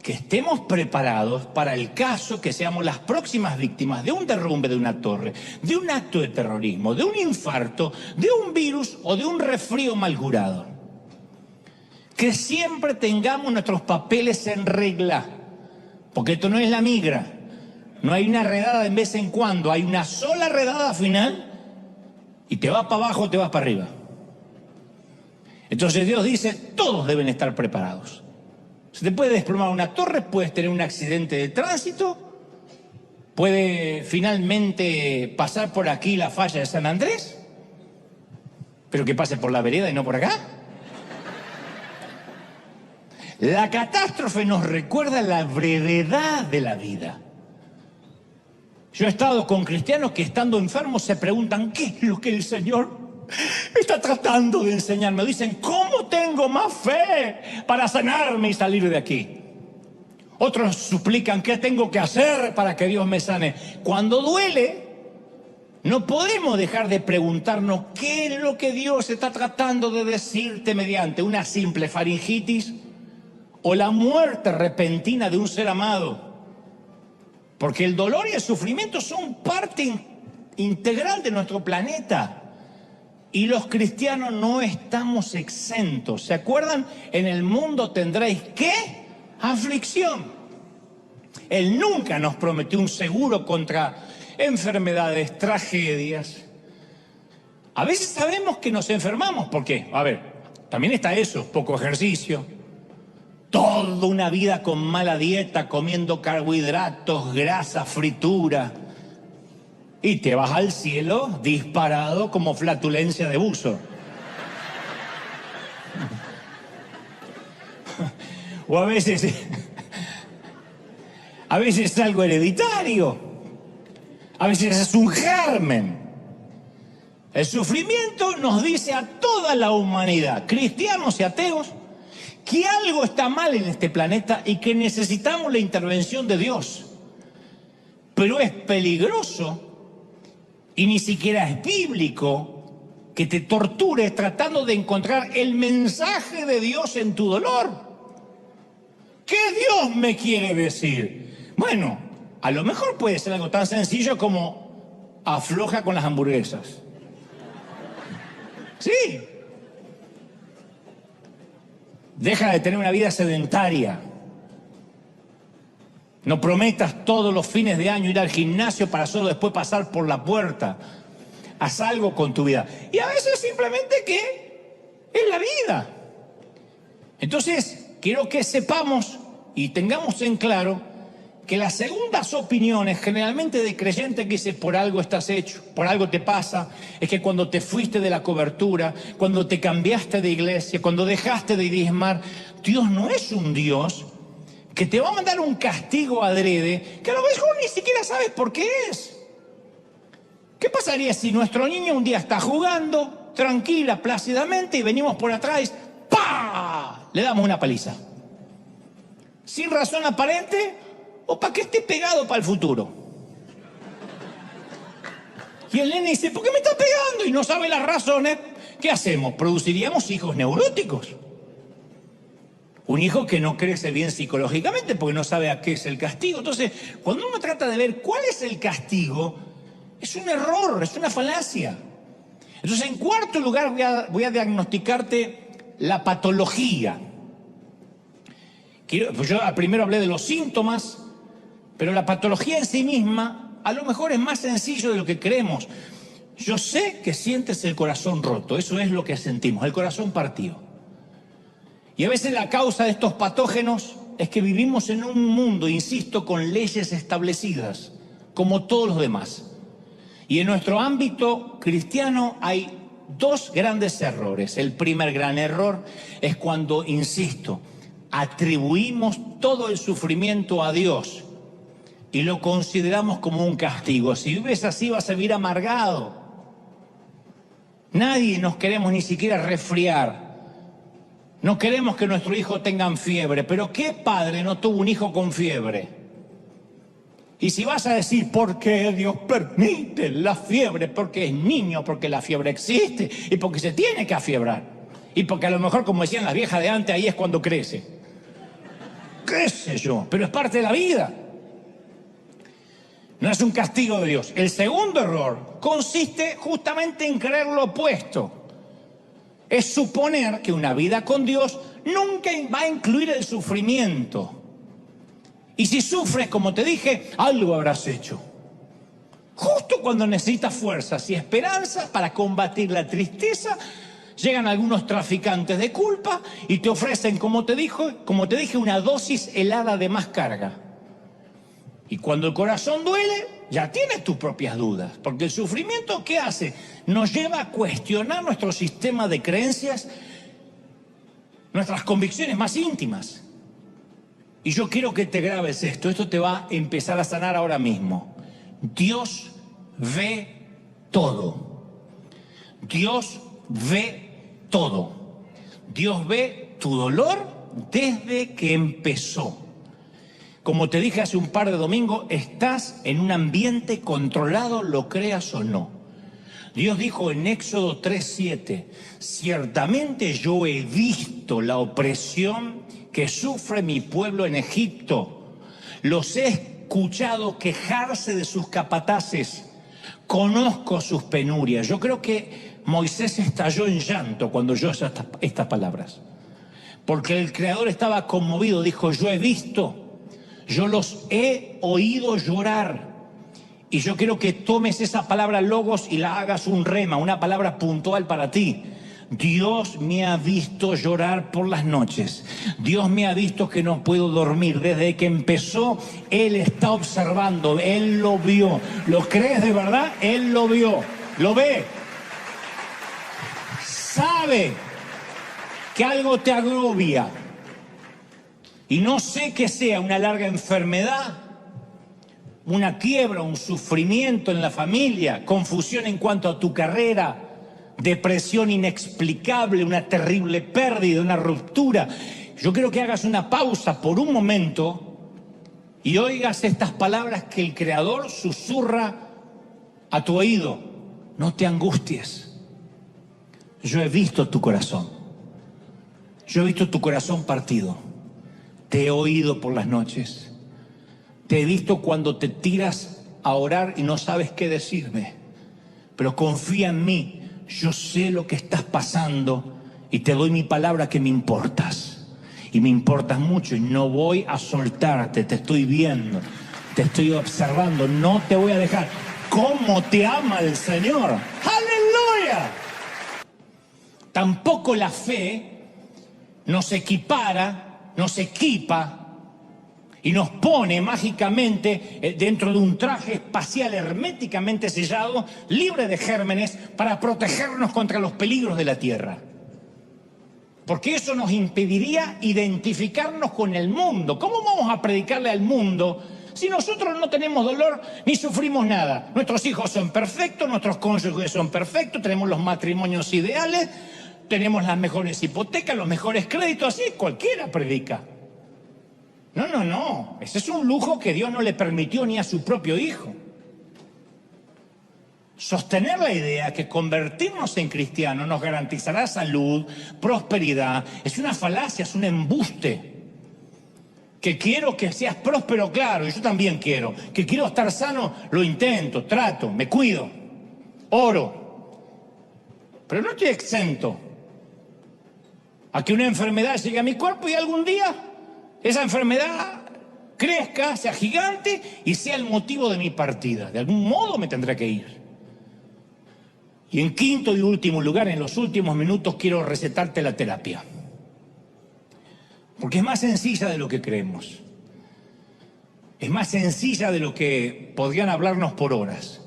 que estemos preparados para el caso que seamos las próximas víctimas de un derrumbe de una torre, de un acto de terrorismo, de un infarto, de un virus o de un resfrío mal curado. Que siempre tengamos nuestros papeles en regla, porque esto no es la migra. No hay una redada de vez en cuando, hay una sola redada final y te vas para abajo o te vas para arriba. Entonces Dios dice, todos deben estar preparados. Se te puede desplomar una torre, puedes tener un accidente de tránsito, puede finalmente pasar por aquí la falla de San Andrés, pero que pase por la vereda y no por acá. La catástrofe nos recuerda la brevedad de la vida. Yo he estado con cristianos que estando enfermos se preguntan, ¿qué es lo que el Señor está tratando de enseñarme? Dicen, ¿cómo tengo más fe para sanarme y salir de aquí? Otros suplican, ¿qué tengo que hacer para que Dios me sane? Cuando duele, no podemos dejar de preguntarnos qué es lo que Dios está tratando de decirte mediante una simple faringitis o la muerte repentina de un ser amado. Porque el dolor y el sufrimiento son parte integral de nuestro planeta. Y los cristianos no estamos exentos. ¿Se acuerdan? En el mundo tendréis ¿qué? Aflicción. Él nunca nos prometió un seguro contra enfermedades, tragedias. A veces sabemos que nos enfermamos. ¿Por qué? A ver, también está eso, poco ejercicio. Toda una vida con mala dieta, comiendo carbohidratos, grasa, fritura. Y te vas al cielo disparado como flatulencia de buzo. O a veces es algo hereditario. A veces es un germen. El sufrimiento nos dice a toda la humanidad, cristianos y ateos, que algo está mal en este planeta y que necesitamos la intervención de Dios. Pero es peligroso y ni siquiera es bíblico que te tortures tratando de encontrar el mensaje de Dios en tu dolor. ¿Qué Dios me quiere decir? Bueno, a lo mejor puede ser algo tan sencillo como afloja con las hamburguesas. Sí. Deja de tener una vida sedentaria. No prometas todos los fines de año ir al gimnasio para solo después pasar por la puerta. Haz algo con tu vida. Y a veces simplemente que es la vida. Entonces, quiero que sepamos y tengamos en claro que las segundas opiniones, generalmente de creyentes que dice por algo estás hecho, por algo te pasa, es que cuando te fuiste de la cobertura, cuando te cambiaste de iglesia, cuando dejaste de diezmar, Dios no es un Dios que te va a mandar un castigo adrede, que a lo mejor ni siquiera sabes por qué es. ¿Qué pasaría si nuestro niño un día está jugando, tranquila, plácidamente, y venimos por atrás, ¡pah!, le damos una paliza? Sin razón aparente, o para que esté pegado para el futuro. Y el nene dice, ¿por qué me está pegando? Y no sabe las razones. ¿Qué hacemos? Produciríamos hijos neuróticos. Un hijo que no crece bien psicológicamente porque no sabe a qué es el castigo. Entonces, cuando uno trata de ver cuál es el castigo, es un error, es una falacia. Entonces, en cuarto lugar, voy a diagnosticarte la patología. Pues yo primero hablé de los síntomas, pero la patología en sí misma a lo mejor es más sencillo de lo que creemos. Yo sé que sientes el corazón roto, eso es lo que sentimos, el corazón partido. Y a veces la causa de estos patógenos es que vivimos en un mundo, insisto, con leyes establecidas, como todos los demás. Y en nuestro ámbito cristiano hay dos grandes errores. El primer gran error es cuando, insisto, atribuimos todo el sufrimiento a Dios y lo consideramos como un castigo. Si vives así vas a vivir amargado. Nadie nos queremos ni siquiera resfriar. No queremos que nuestro hijo tenga fiebre, pero ¿qué padre no tuvo un hijo con fiebre? Y si vas a decir, ¿por qué Dios permite la fiebre? Porque es niño, porque la fiebre existe y porque se tiene que afiebrar. Y porque a lo mejor, como decían las viejas de antes, ahí es cuando crece. ¿Qué sé yo? Pero es parte de la vida. No es un castigo de Dios. El segundo error consiste justamente en creer lo opuesto. Es suponer que una vida con Dios nunca va a incluir el sufrimiento. Y si sufres, como te dije, algo habrás hecho. Justo cuando necesitas fuerzas y esperanzas para combatir la tristeza, llegan algunos traficantes de culpa y te ofrecen, como te dije, una dosis helada de más carga. Y cuando el corazón duele, ya tienes tus propias dudas. Porque el sufrimiento, ¿qué hace? Nos lleva a cuestionar nuestro sistema de creencias, nuestras convicciones más íntimas. Y yo quiero que te grabes esto. Esto te va a empezar a sanar ahora mismo. Dios ve todo. Dios ve todo. Dios ve tu dolor desde que empezó. Como te dije hace un par de domingos, estás en un ambiente controlado, lo creas o no. Dios dijo en Éxodo 3:7, ciertamente yo he visto la opresión que sufre mi pueblo en Egipto. Los he escuchado quejarse de sus capataces. Conozco sus penurias. Yo creo que Moisés estalló en llanto cuando oyó estas palabras. Porque el Creador estaba conmovido. Dijo, yo he visto, yo los he oído llorar. Y yo quiero que tomes esa palabra logos y la hagas un rema, una palabra puntual para ti. Dios me ha visto llorar por las noches. Dios me ha visto que no puedo dormir. Desde que empezó, Él está observando. Él lo vio. ¿Lo crees de verdad? Él lo vio. Lo ve. Sabe que algo te agobia. Y no sé qué sea, una larga enfermedad, una quiebra, un sufrimiento en la familia, confusión en cuanto a tu carrera, depresión inexplicable, una terrible pérdida, una ruptura. Yo quiero que hagas una pausa por un momento y oigas estas palabras que el Creador susurra a tu oído. No te angusties. Yo he visto tu corazón. Yo he visto tu corazón partido. Te he oído por las noches. Te he visto cuando te tiras a orar y no sabes qué decirme. Pero confía en mí. Yo sé lo que estás pasando y te doy mi palabra que me importas. Y me importas mucho y no voy a soltarte. Te estoy viendo, te estoy observando. No te voy a dejar. ¿Cómo te ama el Señor? ¡Aleluya! Tampoco la fe nos equipara, nos equipa y nos pone mágicamente dentro de un traje espacial herméticamente sellado, libre de gérmenes, para protegernos contra los peligros de la tierra. Porque eso nos impediría identificarnos con el mundo. ¿Cómo vamos a predicarle al mundo si nosotros no tenemos dolor ni sufrimos nada? Nuestros hijos son perfectos, nuestros cónyuges son perfectos, tenemos los matrimonios ideales, tenemos las mejores hipotecas, los mejores créditos, así cualquiera predica. No. Ese es un lujo que Dios no le permitió ni a su propio hijo. Sostener la idea que convertirnos en cristianos nos garantizará salud, prosperidad, es una falacia, es un embuste. Que quiero que seas próspero, claro, y yo también quiero. Que quiero estar sano, lo intento, trato, me cuido, oro. Pero no estoy exento a que una enfermedad llegue a mi cuerpo y algún día esa enfermedad crezca, sea gigante y sea el motivo de mi partida. De algún modo me tendré que ir. Y en quinto y último lugar, en los últimos minutos, quiero recetarte la terapia. Porque es más sencilla de lo que creemos. Es más sencilla de lo que podrían hablarnos por horas.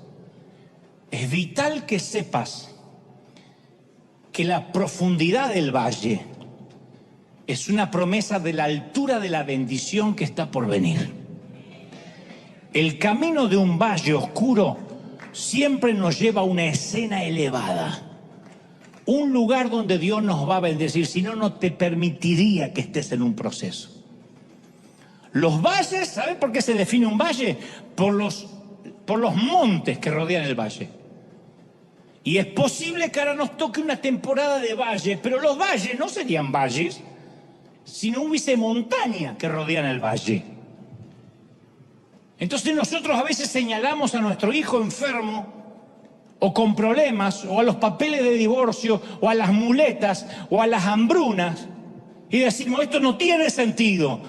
Es vital que sepas que la profundidad del valle es una promesa de la altura de la bendición que está por venir. El camino de un valle oscuro siempre nos lleva a una escena elevada. Un lugar donde Dios nos va a bendecir, si no, no te permitiría que estés en un proceso. Los valles, ¿sabes por qué se define un valle? Por los montes que rodean el valle. Y es posible que ahora nos toque una temporada de valle, pero los valles no serían valles si no hubiese montaña que rodean el valle. Entonces nosotros a veces señalamos a nuestro hijo enfermo o con problemas, o a los papeles de divorcio, o a las muletas, o a las hambrunas, y decimos, esto no tiene sentido.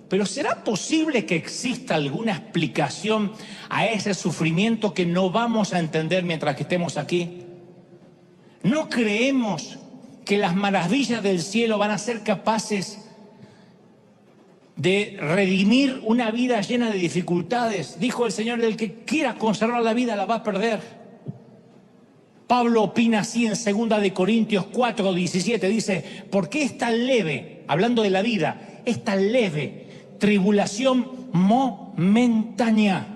Pero ¿será posible que exista alguna explicación a ese sufrimiento que no vamos a entender mientras que estemos aquí? ¿No creemos que las maravillas del cielo van a ser capaces de redimir una vida llena de dificultades? Dijo el Señor, el que quiera conservar la vida la va a perder. Pablo opina así en 2 de Corintios 4:17, dice, ¿por qué es tan leve, hablando de la vida, es tan leve tribulación momentánea,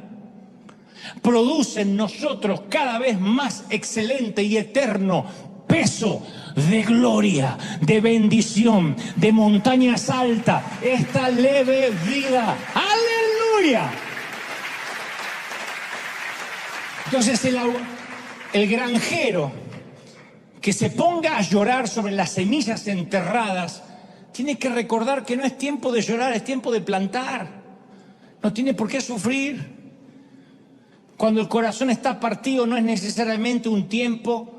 produce en nosotros cada vez más excelente y eterno peso de gloria, de bendición, de montañas altas, esta leve vida. ¡Aleluya! Entonces el granjero que se ponga a llorar sobre las semillas enterradas tiene que recordar que no es tiempo de llorar, es tiempo de plantar. No tiene por qué sufrir. Cuando el corazón está partido no es necesariamente un tiempo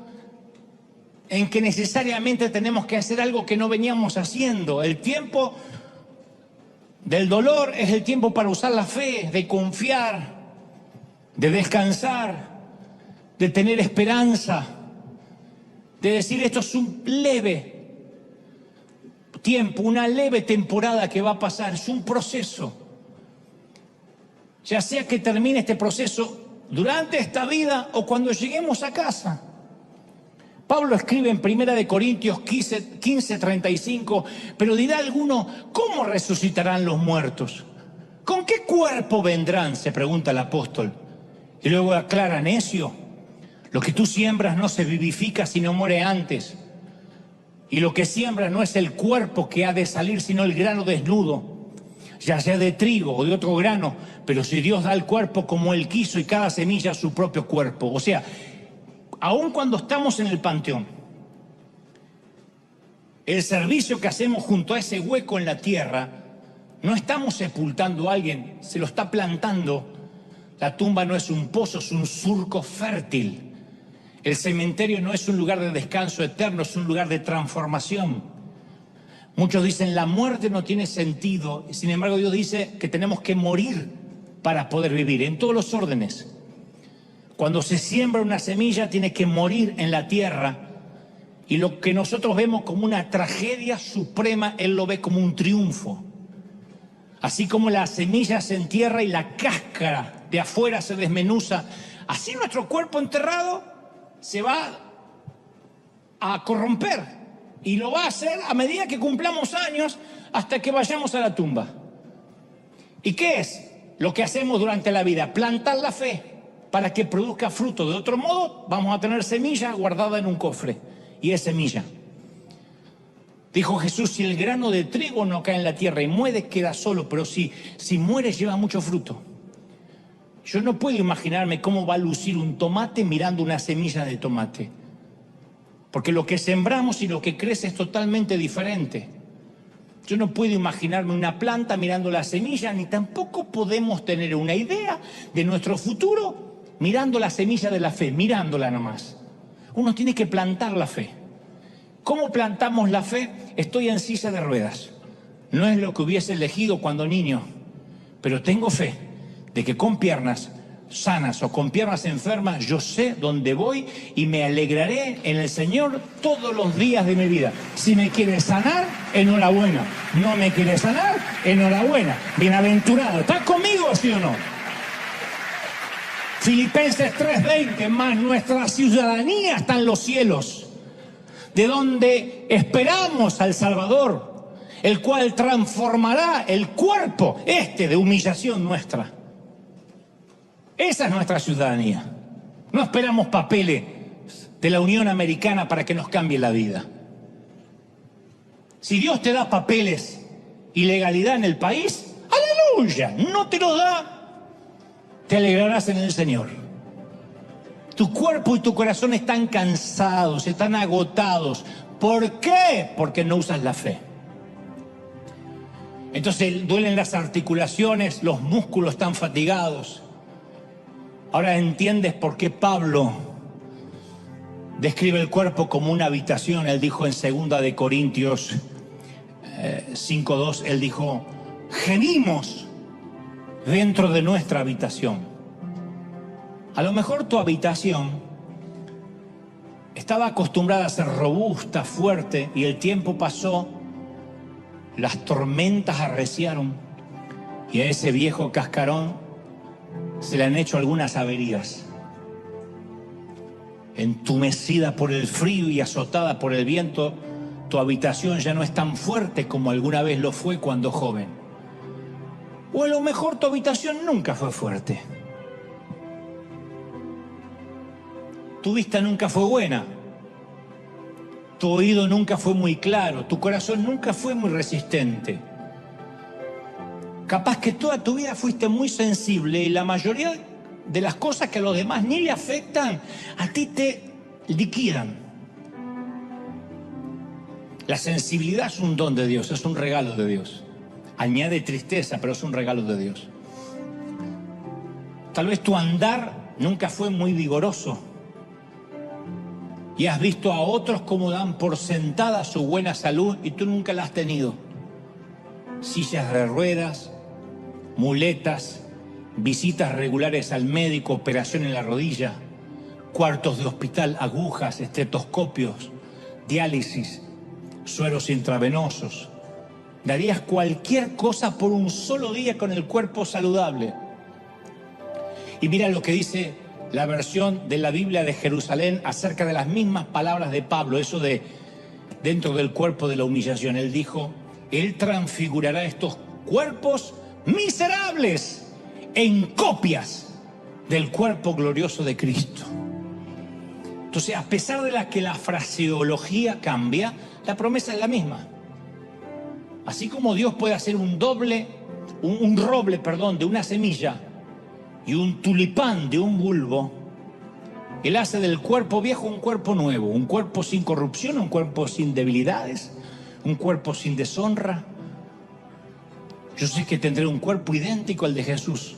en que necesariamente tenemos que hacer algo que no veníamos haciendo. El tiempo del dolor es el tiempo para usar la fe, de confiar, de descansar, de tener esperanza, de decir esto es un leve tiempo, una leve temporada que va a pasar, es un proceso. Ya sea que termine este proceso durante esta vida o cuando lleguemos a casa. Pablo escribe en 1 Corintios 15:35, pero dirá alguno, ¿cómo resucitarán los muertos? ¿Con qué cuerpo vendrán?, se pregunta el apóstol. Y luego aclara, necio, lo que tú siembras no se vivifica sino muere antes. Y lo que siembras no es el cuerpo que ha de salir, sino el grano desnudo, ya sea de trigo o de otro grano, pero si Dios da el cuerpo como Él quiso y cada semilla su propio cuerpo. O sea, aun cuando estamos en el panteón, el servicio que hacemos junto a ese hueco en la tierra, no estamos sepultando a alguien, se lo está plantando. La tumba no es un pozo, es un surco fértil. El cementerio no es un lugar de descanso eterno, es un lugar de transformación. Muchos dicen, la muerte no tiene sentido. Sin embargo, Dios dice que tenemos que morir para poder vivir, en todos los órdenes. Cuando se siembra una semilla, tiene que morir en la tierra. Y lo que nosotros vemos como una tragedia suprema, Él lo ve como un triunfo. Así como la semilla se entierra y la cáscara de afuera se desmenuza, así nuestro cuerpo enterrado se va a corromper. Y lo va a hacer a medida que cumplamos años hasta que vayamos a la tumba. ¿Y qué es lo que hacemos durante la vida? Plantar la fe para que produzca fruto. De otro modo, vamos a tener semilla guardada en un cofre. Y es semilla. Dijo Jesús, si el grano de trigo no cae en la tierra y muere, queda solo. Pero si muere, lleva mucho fruto. Yo no puedo imaginarme cómo va a lucir un tomate mirando una semilla de tomate. Porque lo que sembramos y lo que crece es totalmente diferente. Yo no puedo imaginarme una planta mirando la semilla, ni tampoco podemos tener una idea de nuestro futuro mirando la semilla de la fe, mirándola nomás. Uno tiene que plantar la fe. ¿Cómo plantamos la fe? Estoy en silla de ruedas. No es lo que hubiese elegido cuando niño, pero tengo fe de que con piernas sanas o con piernas enfermas, yo sé dónde voy y me alegraré en el Señor todos los días de mi vida. Si me quiere sanar, enhorabuena. No me quiere sanar, enhorabuena. Bienaventurado. ¿Estás conmigo, sí o no? Filipenses 3:20, más nuestra ciudadanía está en los cielos, de donde esperamos al Salvador, el cual transformará el cuerpo de humillación nuestra. Esa es nuestra ciudadanía. No esperamos papeles de la Unión Americana para que nos cambie la vida. Si Dios te da papeles y legalidad en el país, ¡aleluya! No te los da, te alegrarás en el Señor. Tu cuerpo y tu corazón están cansados, están agotados. ¿Por qué? Porque no usas la fe. Entonces duelen las articulaciones, los músculos están fatigados. Ahora entiendes por qué Pablo describe el cuerpo como una habitación. Él dijo en 2 Corintios 5:2, él dijo, gemimos dentro de nuestra habitación. A lo mejor tu habitación estaba acostumbrada a ser robusta, fuerte, y el tiempo pasó, las tormentas arreciaron, y a ese viejo cascarón se le han hecho algunas averías. Entumecida por el frío y azotada por el viento, tu habitación ya no es tan fuerte como alguna vez lo fue cuando joven. O a lo mejor tu habitación nunca fue fuerte. Tu vista nunca fue buena. Tu oído nunca fue muy claro. Tu corazón nunca fue muy resistente. Capaz que toda tu vida fuiste muy sensible y la mayoría de las cosas que a los demás ni le afectan, a ti te liquidan. La sensibilidad es un don de Dios, es un regalo de Dios. Añade tristeza, pero es un regalo de Dios. Tal vez tu andar nunca fue muy vigoroso y has visto a otros como dan por sentada su buena salud y tú nunca la has tenido. Sillas de ruedas, muletas, visitas regulares al médico, operación en la rodilla, cuartos de hospital, agujas, estetoscopios, diálisis, sueros intravenosos. Darías cualquier cosa por un solo día con el cuerpo saludable. Y mira lo que dice la versión de la Biblia de Jerusalén acerca de las mismas palabras de Pablo, eso de dentro del cuerpo de la humillación. Él dijo, Él transfigurará estos cuerpos miserables en copias del cuerpo glorioso de Cristo. Entonces, a pesar de que la fraseología cambia, la promesa es la misma. Así como Dios puede hacer un roble, de una semilla y un tulipán de un bulbo, Él hace del cuerpo viejo un cuerpo nuevo, un cuerpo sin corrupción, un cuerpo sin debilidades, un cuerpo sin deshonra. Yo sé que tendré un cuerpo idéntico al de Jesús,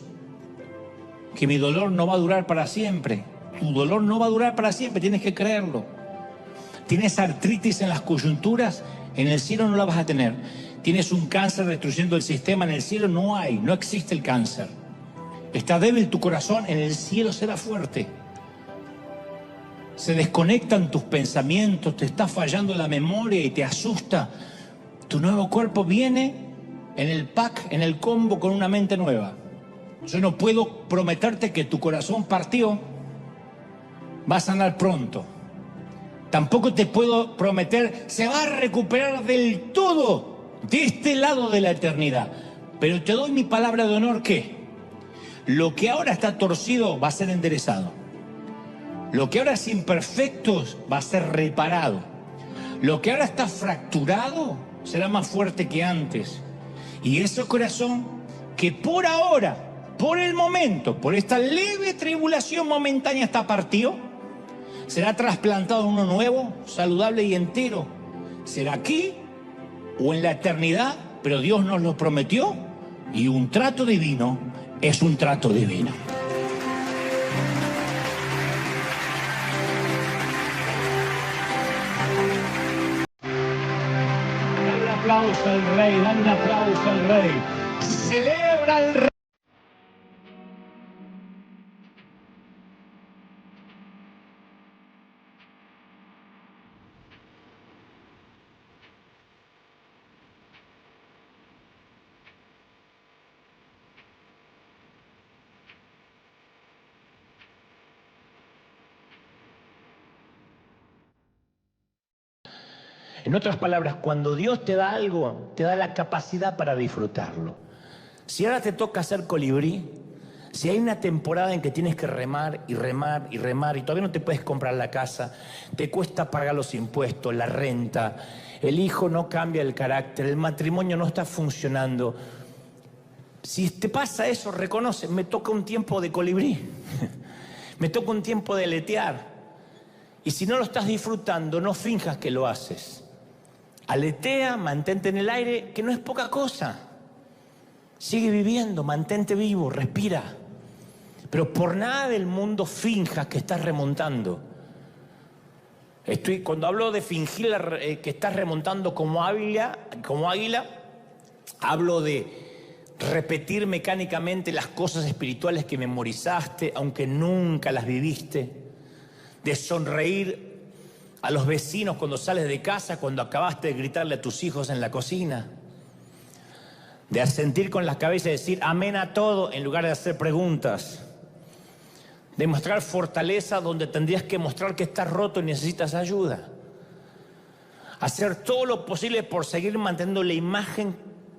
que mi dolor no va a durar para siempre. Tu dolor no va a durar para siempre, tienes que creerlo. Tienes artritis en las coyunturas, en el cielo no la vas a tener. Tienes un cáncer destruyendo el sistema, en el cielo no existe el cáncer. Está débil tu corazón, en el cielo será fuerte. Se desconectan tus pensamientos, te está fallando la memoria y te asusta. Tu nuevo cuerpo viene en el pack, en el combo, con una mente nueva. Yo no puedo prometerte que tu corazón partió va a sanar pronto. Tampoco te puedo prometer se va a recuperar del todo de este lado de la eternidad. Pero te doy mi palabra de honor que lo que ahora está torcido va a ser enderezado. Lo que ahora es imperfecto va a ser reparado. Lo que ahora está fracturado será más fuerte que antes. Y ese corazón que por ahora, por el momento, por esta leve tribulación momentánea está partido, será trasplantado en uno nuevo, saludable y entero. Será aquí o en la eternidad, pero Dios nos lo prometió y un trato divino es un trato divino. Dale un aplauso al Rey, dale un aplauso al Rey. Celebra al Rey. En otras palabras, cuando Dios te da algo, te da la capacidad para disfrutarlo. Si ahora te toca hacer colibrí, si hay una temporada en que tienes que remar y remar y remar y todavía no te puedes comprar la casa, te cuesta pagar los impuestos, la renta, el hijo no cambia el carácter, el matrimonio no está funcionando. Si te pasa eso, reconoce, me toca un tiempo de colibrí, me toca un tiempo de aletear. Y si no lo estás disfrutando, no finjas que lo haces. Aletea, mantente en el aire, que no es poca cosa. Sigue viviendo, mantente vivo, respira. Pero por nada del mundo finjas que estás remontando. Cuando hablo de fingir que estás remontando como águila, hablo de repetir mecánicamente las cosas espirituales que memorizaste, aunque nunca las viviste. De sonreír a los vecinos cuando sales de casa, cuando acabaste de gritarle a tus hijos en la cocina. De asentir con la cabeza y decir amén a todo en lugar de hacer preguntas. De mostrar fortaleza donde tendrías que mostrar que estás roto y necesitas ayuda. Hacer todo lo posible por seguir manteniendo la imagen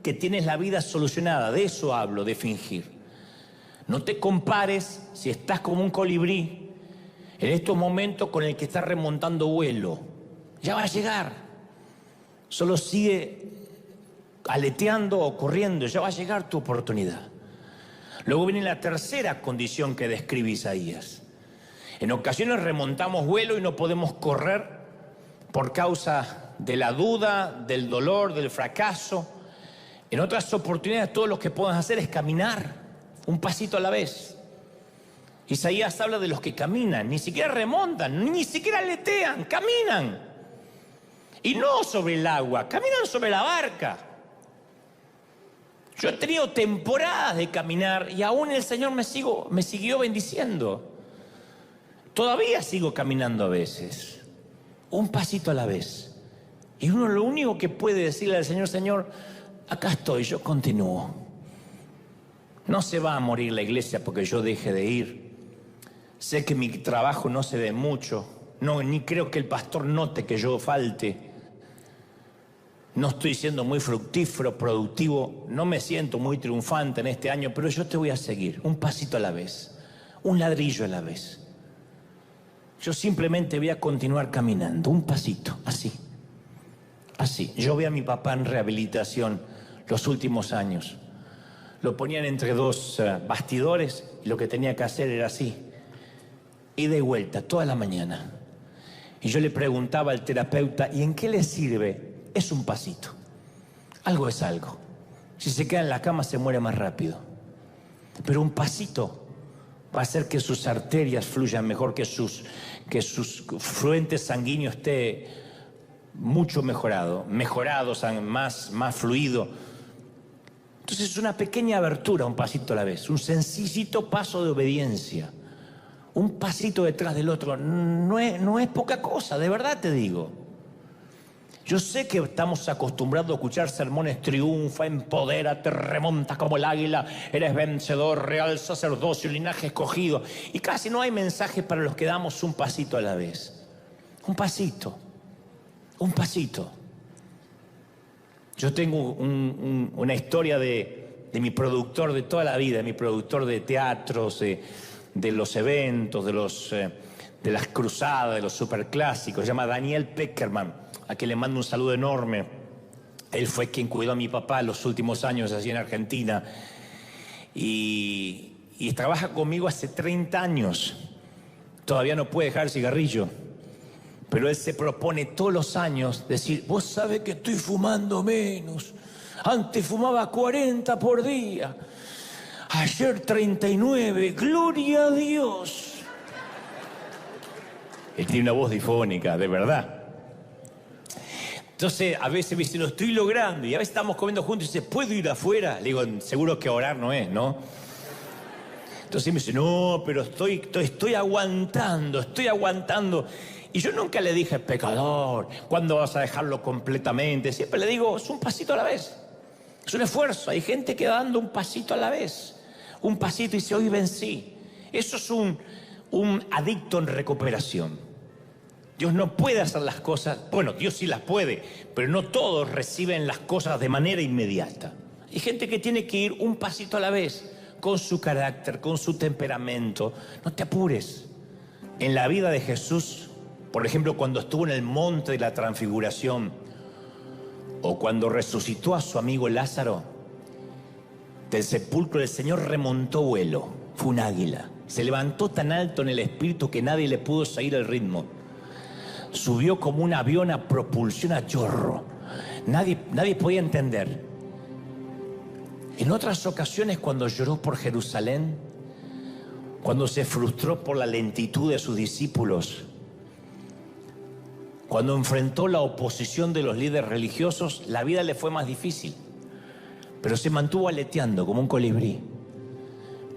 que tienes la vida solucionada. De eso hablo, de fingir. No te compares si estás como un colibrí en estos momentos con el que está remontando vuelo. Ya va a llegar. Solo sigue aleteando o corriendo, ya va a llegar tu oportunidad. Luego viene la tercera condición que describe Isaías. En ocasiones remontamos vuelo y no podemos correr por causa de la duda, del dolor, del fracaso. En otras oportunidades todo lo que podemos hacer es caminar un pasito a la vez. Isaías habla de los que caminan, ni siquiera remontan, ni siquiera aletean, caminan. Y no sobre el agua, caminan sobre la barca. Yo he tenido temporadas de caminar y aún el Señor me siguió bendiciendo. Todavía sigo caminando a veces, un pasito a la vez. Y uno lo único que puede decirle al Señor: Señor, acá estoy, yo continúo. No se va a morir la iglesia porque yo deje de ir. Sé que mi trabajo no se ve mucho, ni creo que el pastor note que yo falte. No estoy siendo muy fructífero, productivo, no me siento muy triunfante en este año, pero yo te voy a seguir, un pasito a la vez, un ladrillo a la vez. Yo simplemente voy a continuar caminando, un pasito, así, así. Yo vi a mi papá en rehabilitación los últimos años. Lo ponían entre dos bastidores y lo que tenía que hacer era así, ida y vuelta, toda la mañana. Y yo le preguntaba al terapeuta: ¿y en qué le sirve? Es un pasito. Algo es algo. Si se queda en la cama se muere más rápido. Pero un pasito va a hacer que sus arterias fluyan mejor, que sus fluentes sanguíneos esté mucho mejorado, más fluido. Entonces es una pequeña abertura, un pasito a la vez, un sencillito paso de obediencia, un pasito detrás del otro. No es poca cosa, de verdad te digo. Yo sé que estamos acostumbrados a escuchar sermones: triunfa, empodérate, remonta como el águila, eres vencedor, real sacerdocio, linaje escogido. Y casi no hay mensajes para los que damos un pasito a la vez. Un pasito, un pasito. Yo tengo una historia de mi productor de toda la vida, mi productor de teatros, de los eventos, de las cruzadas, de los superclásicos. Se llama Daniel Peckerman, a quien le mando un saludo enorme. Él fue quien cuidó a mi papá los últimos años allí en Argentina. Y trabaja conmigo hace 30 años. Todavía no puede dejar el cigarrillo. Pero él se propone todos los años decir: vos sabés que estoy fumando menos. Antes fumaba 40 por día. Ayer 39. ¡Gloria a Dios! Él tiene una voz difónica, de verdad. Entonces, a veces me dice: lo estoy logrando. Y a veces estamos comiendo juntos y dice: ¿puedo ir afuera? Le digo: seguro que orar no es, ¿no? Entonces me dice: no, pero estoy aguantando. Y yo nunca le dije: pecador, ¿cuándo vas a dejarlo completamente? Siempre le digo: es un pasito a la vez. Es un esfuerzo. Hay gente que va dando un pasito a la vez. Un pasito y dice: hoy vencí. Eso es un adicto en recuperación. Dios no puede hacer las cosas, bueno, Dios sí las puede, pero no todos reciben las cosas de manera inmediata. Hay gente que tiene que ir un pasito a la vez, con su carácter, con su temperamento. No te apures. En la vida de Jesús, por ejemplo, cuando estuvo en el monte de la transfiguración, o cuando resucitó a su amigo Lázaro, del sepulcro el Señor remontó vuelo, fue un águila. Se levantó tan alto en el espíritu que nadie le pudo seguir el ritmo. Subió como un avión a propulsión a chorro. Nadie podía entender. En otras ocasiones, cuando lloró por Jerusalén, cuando se frustró por la lentitud de sus discípulos, cuando enfrentó la oposición de los líderes religiosos, la vida le fue más difícil. Pero se mantuvo aleteando como un colibrí.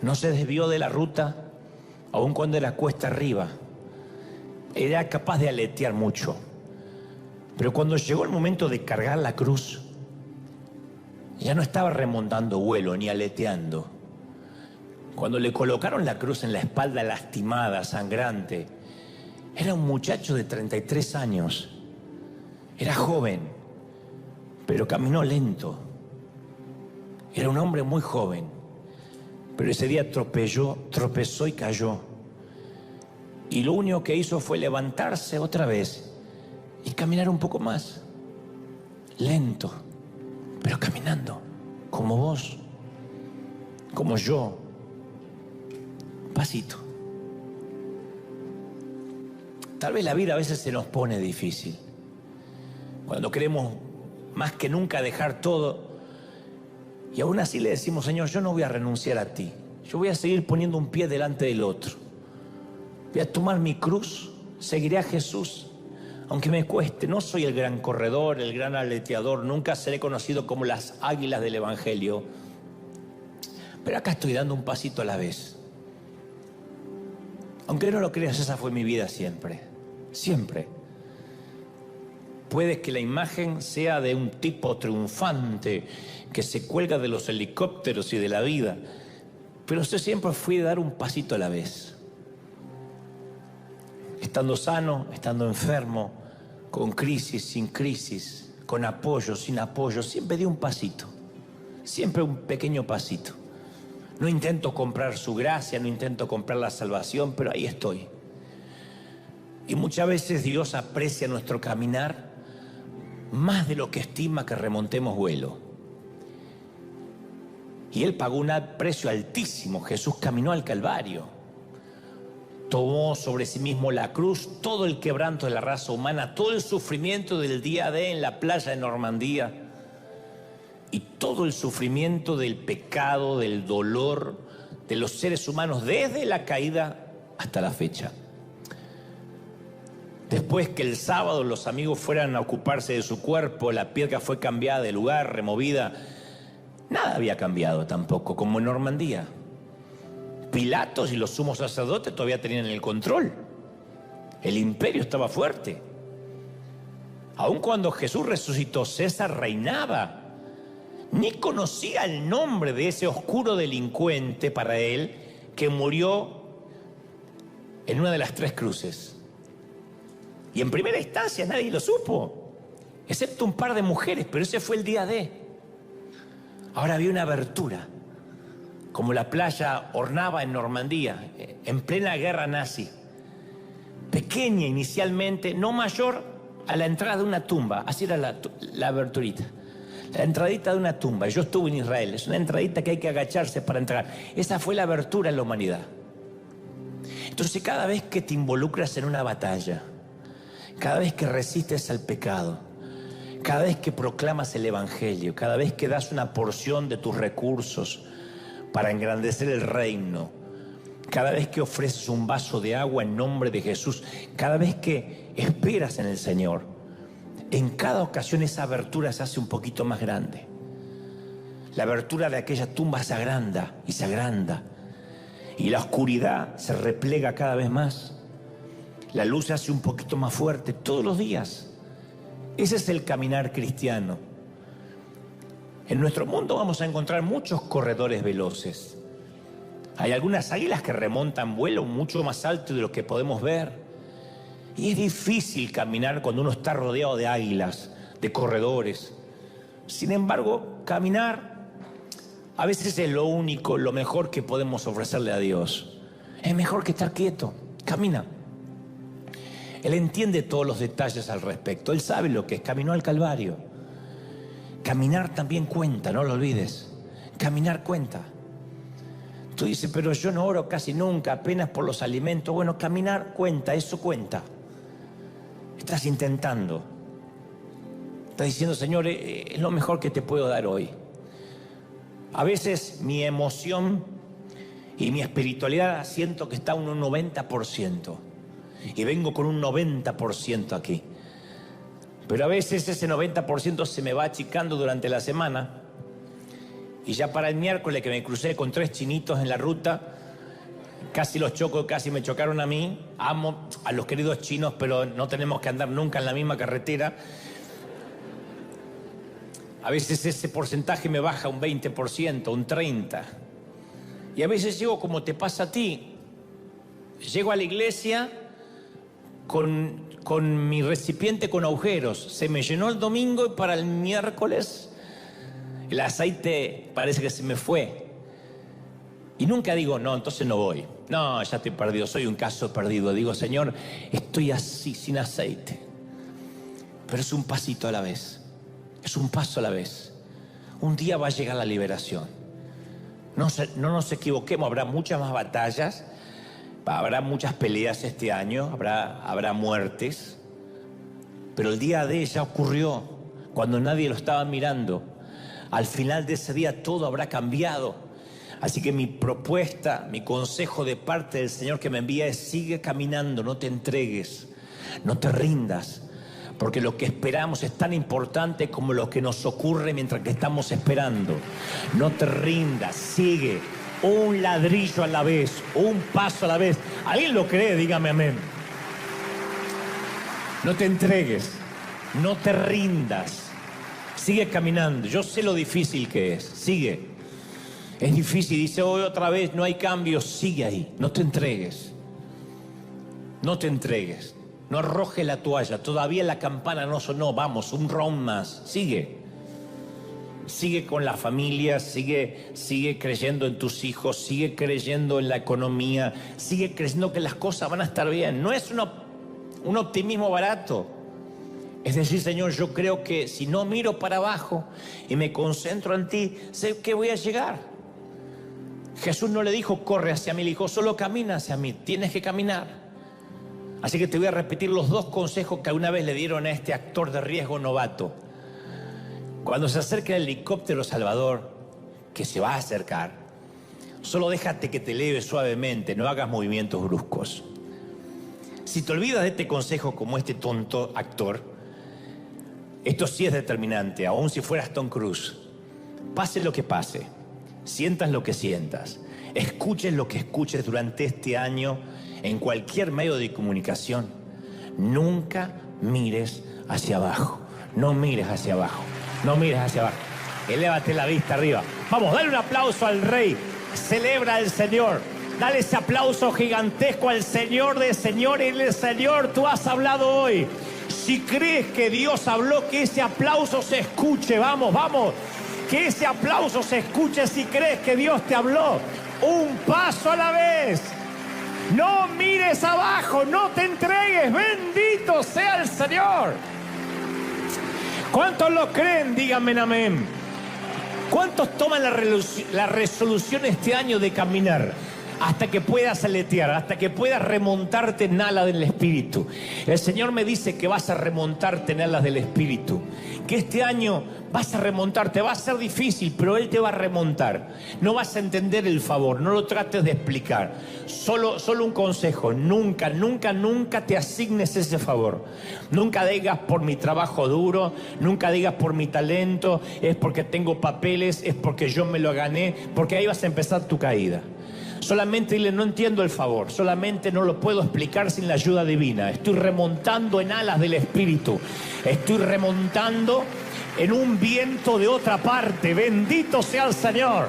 No se desvió de la ruta, aun cuando era cuesta arriba. Era capaz de aletear mucho. Pero cuando llegó el momento de cargar la cruz, ya no estaba remontando vuelo ni aleteando. Cuando le colocaron la cruz en la espalda lastimada, sangrante, era un muchacho de 33 años. Era joven, pero caminó lento. Era un hombre muy joven, pero ese día tropezó y cayó. Y lo único que hizo fue levantarse otra vez y caminar un poco más. Lento, pero caminando, como vos, como yo, pasito. Tal vez la vida a veces se nos pone difícil. Cuando queremos más que nunca dejar todo, y aún así le decimos: Señor, yo no voy a renunciar a ti. Yo voy a seguir poniendo un pie delante del otro. Voy a tomar mi cruz, seguiré a Jesús, aunque me cueste. No soy el gran corredor, el gran aleteador, nunca seré conocido como las águilas del Evangelio. Pero acá estoy dando un pasito a la vez. Aunque no lo creas, esa fue mi vida siempre. Siempre. Puede que la imagen sea de un tipo triunfante que se cuelga de los helicópteros y de la vida, pero yo siempre fui a dar un pasito a la vez. Estando sano, estando enfermo, con crisis, sin crisis, con apoyo, sin apoyo, siempre di un pasito, siempre un pequeño pasito. No intento comprar su gracia, no intento comprar la salvación, pero ahí estoy. Y muchas veces Dios aprecia nuestro caminar más de lo que estima que remontemos vuelo. Y Él pagó un precio altísimo. Jesús caminó al Calvario. Tomó sobre sí mismo la cruz, todo el quebranto de la raza humana, todo el sufrimiento del día D en la playa de Normandía y todo el sufrimiento del pecado, del dolor de los seres humanos desde la caída hasta la fecha. Después que el sábado los amigos fueran a ocuparse de su cuerpo, la piedra fue cambiada de lugar, removida. Nada había cambiado tampoco, como en Normandía. Pilatos y los sumos sacerdotes todavía tenían el control. El imperio estaba fuerte. Aun cuando Jesús resucitó, César reinaba. Ni conocía el nombre de ese oscuro delincuente para él que murió en una de las 3 cruces. Y en primera instancia nadie lo supo, excepto un par de mujeres, pero ese fue el día D. Ahora había una abertura, como la playa Ornava en Normandía, en plena guerra nazi. Pequeña inicialmente, no mayor a la entrada de una tumba. Así era la aberturita, la entradita de una tumba. Yo estuve en Israel, es una entradita que hay que agacharse para entrar. Esa fue la abertura en la humanidad. Entonces, cada vez que te involucras en una batalla, cada vez que resistes al pecado, cada vez que proclamas el Evangelio, cada vez que das una porción de tus recursos para engrandecer el reino, cada vez que ofreces un vaso de agua en nombre de Jesús, cada vez que esperas en el Señor, en cada ocasión esa abertura se hace un poquito más grande. La abertura de aquella tumba se agranda y se agranda, y la oscuridad se replega cada vez más. La luz se hace un poquito más fuerte todos los días. Ese es el caminar cristiano. En nuestro mundo vamos a encontrar muchos corredores veloces. Hay algunas águilas que remontan vuelo mucho más alto de lo que podemos ver. Y es difícil caminar cuando uno está rodeado de águilas, de corredores. Sin embargo, caminar a veces es lo único, lo mejor que podemos ofrecerle a Dios. Es mejor que estar quieto. Camina. Él entiende todos los detalles al respecto. Él sabe lo que es. Caminó al Calvario. Caminar también cuenta, no lo olvides. Caminar cuenta. Tú dices, pero yo no oro casi nunca, apenas por los alimentos. Bueno, caminar cuenta, eso cuenta. Estás intentando. Estás diciendo, Señor, es lo mejor que te puedo dar hoy. A veces mi emoción y mi espiritualidad siento que está en un 90%. Y vengo con un 90% aquí. Pero a veces ese 90% se me va achicando durante la semana. Y ya para el miércoles, que me crucé con 3 chinitos en la ruta, casi los choco, casi me chocaron a mí. Amo a los queridos chinos, pero no tenemos que andar nunca en la misma carretera. A veces ese porcentaje me baja un 20%, un 30%. Y a veces llego como te pasa a ti. Llego a la iglesia con mi recipiente con agujeros. Se me llenó el domingo y para el miércoles el aceite parece que se me fue. Y nunca digo, no, entonces no voy. No, ya estoy perdido, soy un caso perdido. Digo, Señor, estoy así, sin aceite. Pero es un pasito a la vez. Es un paso a la vez. Un día va a llegar la liberación. No nos equivoquemos, habrá muchas más batallas, habrá muchas peleas este año, habrá muertes. Pero el día de ya ocurrió, cuando nadie lo estaba mirando. Al final de ese día todo habrá cambiado. Así que mi propuesta, mi consejo de parte del Señor que me envía es: sigue caminando, no te entregues, no te rindas, porque lo que esperamos es tan importante como lo que nos ocurre mientras que estamos esperando. No te rindas, sigue, un ladrillo a la vez, un paso a la vez. ¿Alguien lo cree? Dígame amén. No te entregues, no te rindas, sigue caminando. Yo sé lo difícil que es, sigue. Es difícil, dice hoy otra vez, no hay cambio, sigue ahí, no te entregues. No te entregues, no arrojes la toalla, todavía la campana no sonó, vamos, un round más, sigue. Sigue con la familia, sigue creyendo en tus hijos, sigue creyendo en la economía, sigue creyendo que las cosas van a estar bien. No es un optimismo barato. Es decir, Señor, yo creo que si no miro para abajo y me concentro en ti, sé que voy a llegar. Jesús no le dijo, corre hacia mí, le dijo, solo camina hacia mí, tienes que caminar. Así que te voy a repetir los dos consejos que alguna vez le dieron a este actor de riesgo novato. Cuando se acerque el helicóptero Salvador, que se va a acercar, solo déjate que te eleve suavemente, no hagas movimientos bruscos. Si te olvidas de este consejo como este tonto actor, esto sí es determinante, aun si fueras Tom Cruise. Pase lo que pase, sientas lo que sientas, escuches lo que escuches durante este año en cualquier medio de comunicación, nunca mires hacia abajo, no mires hacia abajo, no mires hacia abajo, elévate la vista arriba. Vamos, dale un aplauso al Rey, celebra al Señor, dale ese aplauso gigantesco al Señor de señores y del Señor, tú has hablado hoy. Si crees que Dios habló, que ese aplauso se escuche, vamos, vamos. Que ese aplauso se escuche si crees que Dios te habló. Un paso a la vez. No mires abajo, no te entregues. Bendito sea el Señor. ¿Cuántos lo creen? Díganme amén. ¿Cuántos toman la resolución este año de caminar? Hasta que puedas aletear, hasta que puedas remontarte en alas del Espíritu. El Señor me dice que vas a remontarte en alas del Espíritu. Que este año vas a remontarte, va a ser difícil, pero Él te va a remontar. No vas a entender el favor, no lo trates de explicar. Solo un consejo, nunca te asignes ese favor. Nunca digas por mi trabajo duro, nunca digas por mi talento, es porque tengo papeles, es porque yo me lo gané, porque ahí vas a empezar tu caída. Solamente dile, no entiendo el favor, solamente no lo puedo explicar sin la ayuda divina. Estoy remontando en alas del Espíritu, estoy remontando en un viento de otra parte, bendito sea el Señor.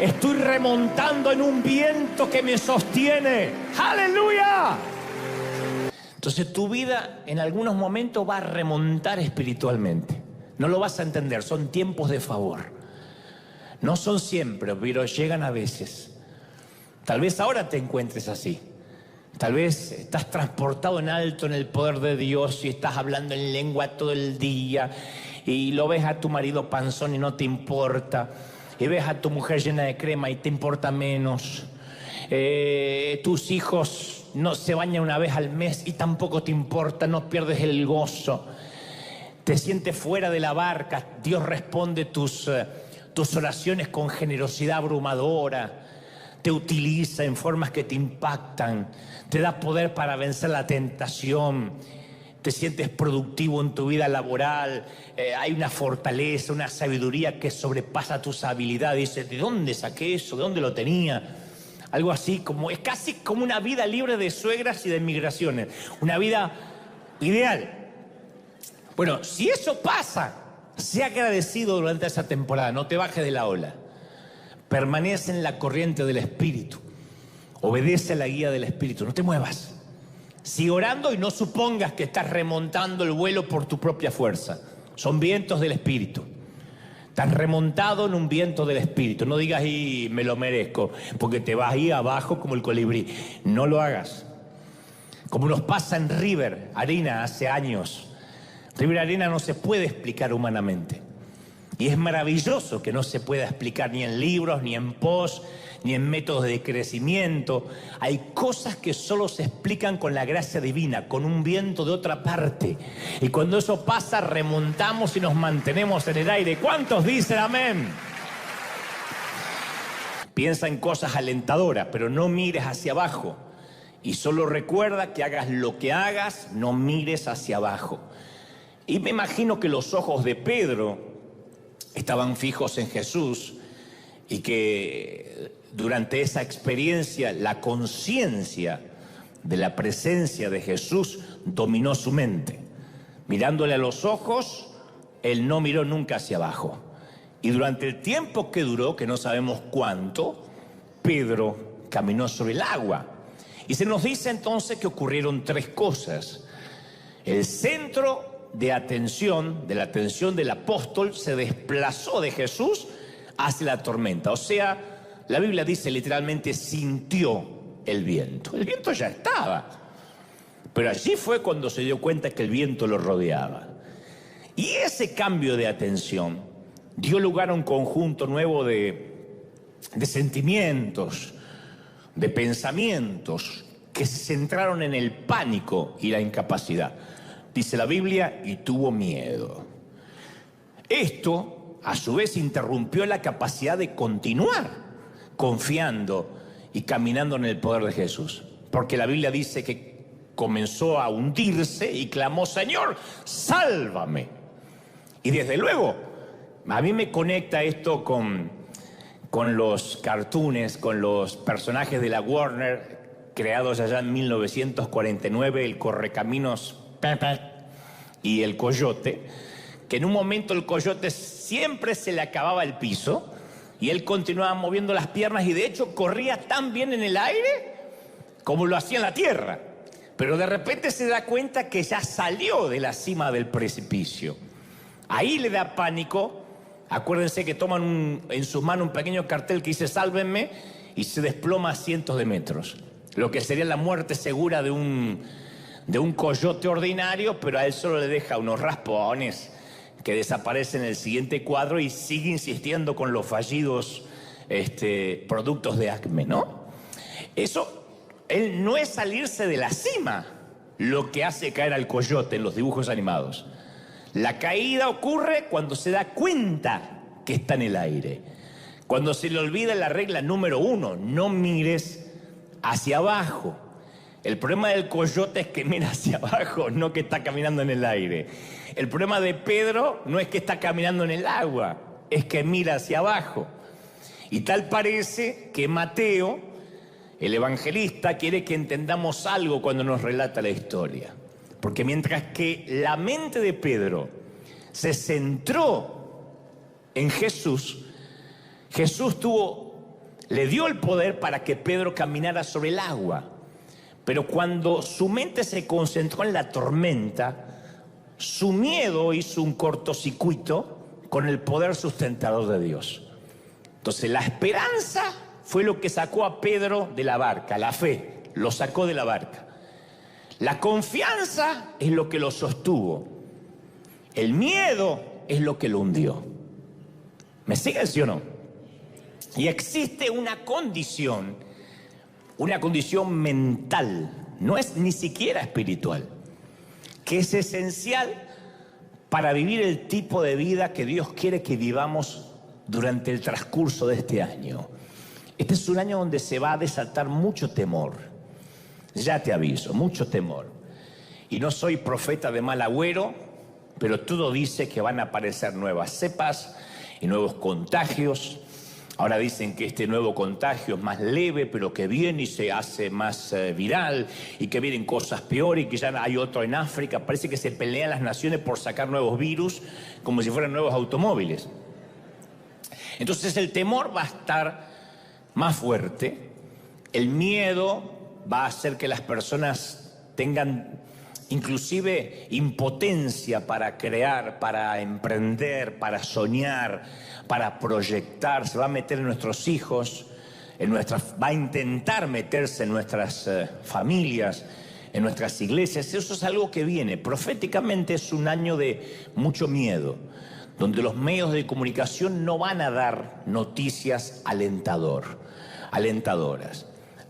Estoy remontando en un viento que me sostiene, ¡aleluya! Entonces tu vida en algunos momentos va a remontar espiritualmente. No lo vas a entender, son tiempos de favor. No son siempre, pero llegan a veces. Tal vez ahora te encuentres así. Tal vez estás transportado en alto en el poder de Dios y estás hablando en lengua todo el día y lo ves a tu marido panzón y no te importa, y ves a tu mujer llena de crema y te importa menos, tus hijos no se bañan una vez al mes y tampoco te importa, no pierdes el gozo, te sientes fuera de la barca. Dios responde tus oraciones con generosidad abrumadora. Te utiliza en formas que te impactan, te da poder para vencer la tentación, te sientes productivo en tu vida laboral, hay una fortaleza, una sabiduría que sobrepasa tus habilidades. Dices, ¿de dónde saqué eso? ¿De dónde lo tenía? Algo así, como es casi como una vida libre de suegras y de migraciones, una vida ideal. Bueno, si eso pasa, sé agradecido durante esa temporada, no te bajes de la ola. Permanece en la corriente del Espíritu. Obedece a la guía del Espíritu. No te muevas. Sigue orando y no supongas que estás remontando el vuelo por tu propia fuerza. Son vientos del Espíritu. Estás remontado en un viento del Espíritu. No digas, y me lo merezco, porque te vas ahí abajo como el colibrí. No lo hagas. Como nos pasa en River Arena hace años. River Arena no se puede explicar humanamente. Y es maravilloso que no se pueda explicar ni en libros, ni en posts, ni en métodos de crecimiento. Hay cosas que solo se explican con la gracia divina, con un viento de otra parte. Y cuando eso pasa, remontamos y nos mantenemos en el aire. ¿Cuántos dicen amén? Piensa en cosas alentadoras, pero no mires hacia abajo. Y solo recuerda que hagas lo que hagas, no mires hacia abajo. Y me imagino que los ojos de Pedro estaban fijos en Jesús y que durante esa experiencia la conciencia de la presencia de Jesús dominó su mente. Mirándole a los ojos, él no miró nunca hacia abajo. Y durante el tiempo que duró, que no sabemos cuánto, Pedro caminó sobre el agua. Y se nos dice entonces que ocurrieron tres cosas. El centro de atención, de la atención del apóstol, se desplazó de Jesús hacia la tormenta. O sea, la Biblia dice literalmente sintió el viento. El viento ya estaba, pero allí fue cuando se dio cuenta que el viento lo rodeaba. Y ese cambio de atención dio lugar a un conjunto nuevo de sentimientos, de pensamientos que se centraron en el pánico y la incapacidad. Dice la Biblia, y tuvo miedo. Esto, a su vez, interrumpió la capacidad de continuar confiando y caminando en el poder de Jesús. Porque la Biblia dice que comenzó a hundirse y clamó, Señor, sálvame. Y desde luego, a mí me conecta esto con los cartoons, con los personajes de la Warner, creados allá en 1949, el Correcaminos y el Coyote, que en un momento el Coyote siempre se le acababa el piso y él continuaba moviendo las piernas y de hecho corría tan bien en el aire como lo hacía en la tierra, pero de repente se da cuenta que ya salió de la cima del precipicio. Ahí le da pánico. Acuérdense que toman en sus manos un pequeño cartel que dice sálvenme y se desploma a cientos de metros, lo que sería la muerte segura de un coyote ordinario, pero a él solo le deja unos raspones que desaparecen en el siguiente cuadro y sigue insistiendo con los fallidos productos de Acme, ¿no? Eso, él no es salirse de la cima lo que hace caer al coyote en los dibujos animados. La caída ocurre cuando se da cuenta que está en el aire. Cuando se le olvida la regla número 1, no mires hacia abajo. El problema del coyote es que mira hacia abajo, no que está caminando en el aire. El problema de Pedro no es que está caminando en el agua, es que mira hacia abajo. Y tal parece que Mateo, el evangelista, quiere que entendamos algo cuando nos relata la historia. Porque mientras que la mente de Pedro se centró en Jesús, Jesús le dio el poder para que Pedro caminara sobre el agua. Pero cuando su mente se concentró en la tormenta, su miedo hizo un cortocircuito con el poder sustentador de Dios. Entonces la esperanza fue lo que sacó a Pedro de la barca, la fe lo sacó de la barca. La confianza es lo que lo sostuvo. El miedo es lo que lo hundió. ¿Me siguen, sí o no? Y existe una condición mental, no es ni siquiera espiritual, que es esencial para vivir el tipo de vida que Dios quiere que vivamos durante el transcurso de este año. Este es un año donde se va a desatar mucho temor. Ya te aviso, mucho temor. Y no soy profeta de mal agüero, pero todo dice que van a aparecer nuevas cepas y nuevos contagios. Ahora dicen que este nuevo contagio es más leve, pero que viene y se hace más viral, y que vienen cosas peores, y que ya hay otro en África. Parece que se pelean las naciones por sacar nuevos virus, como si fueran nuevos automóviles. Entonces el temor va a estar más fuerte, el miedo va a hacer que las personas tengan inclusive impotencia para crear, para emprender, para soñar, para proyectar. Se va a meter en nuestros hijos, va a intentar meterse en nuestras familias, en nuestras iglesias. Eso es algo que viene. Proféticamente es un año de mucho miedo, donde los medios de comunicación no van a dar noticias alentadoras.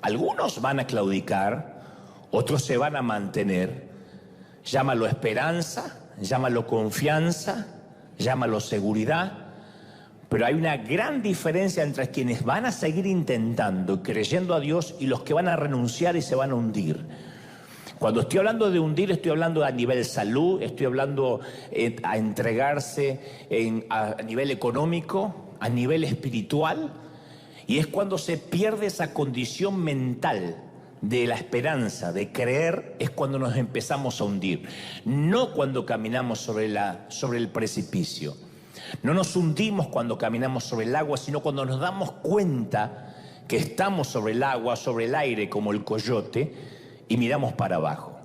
Algunos van a claudicar, otros se van a mantener. Llámalo esperanza, llámalo confianza, llámalo seguridad. Pero hay una gran diferencia entre quienes van a seguir intentando, creyendo a Dios, y los que van a renunciar y se van a hundir. Cuando estoy hablando de hundir, estoy hablando a nivel salud, estoy hablando a entregarse a nivel económico, a nivel espiritual. Y es cuando se pierde esa condición mental de la esperanza, de creer, es cuando nos empezamos a hundir. No cuando caminamos sobre el precipicio. No nos hundimos cuando caminamos sobre el agua, sino cuando nos damos cuenta que estamos sobre el agua, sobre el aire, como el coyote, y miramos para abajo.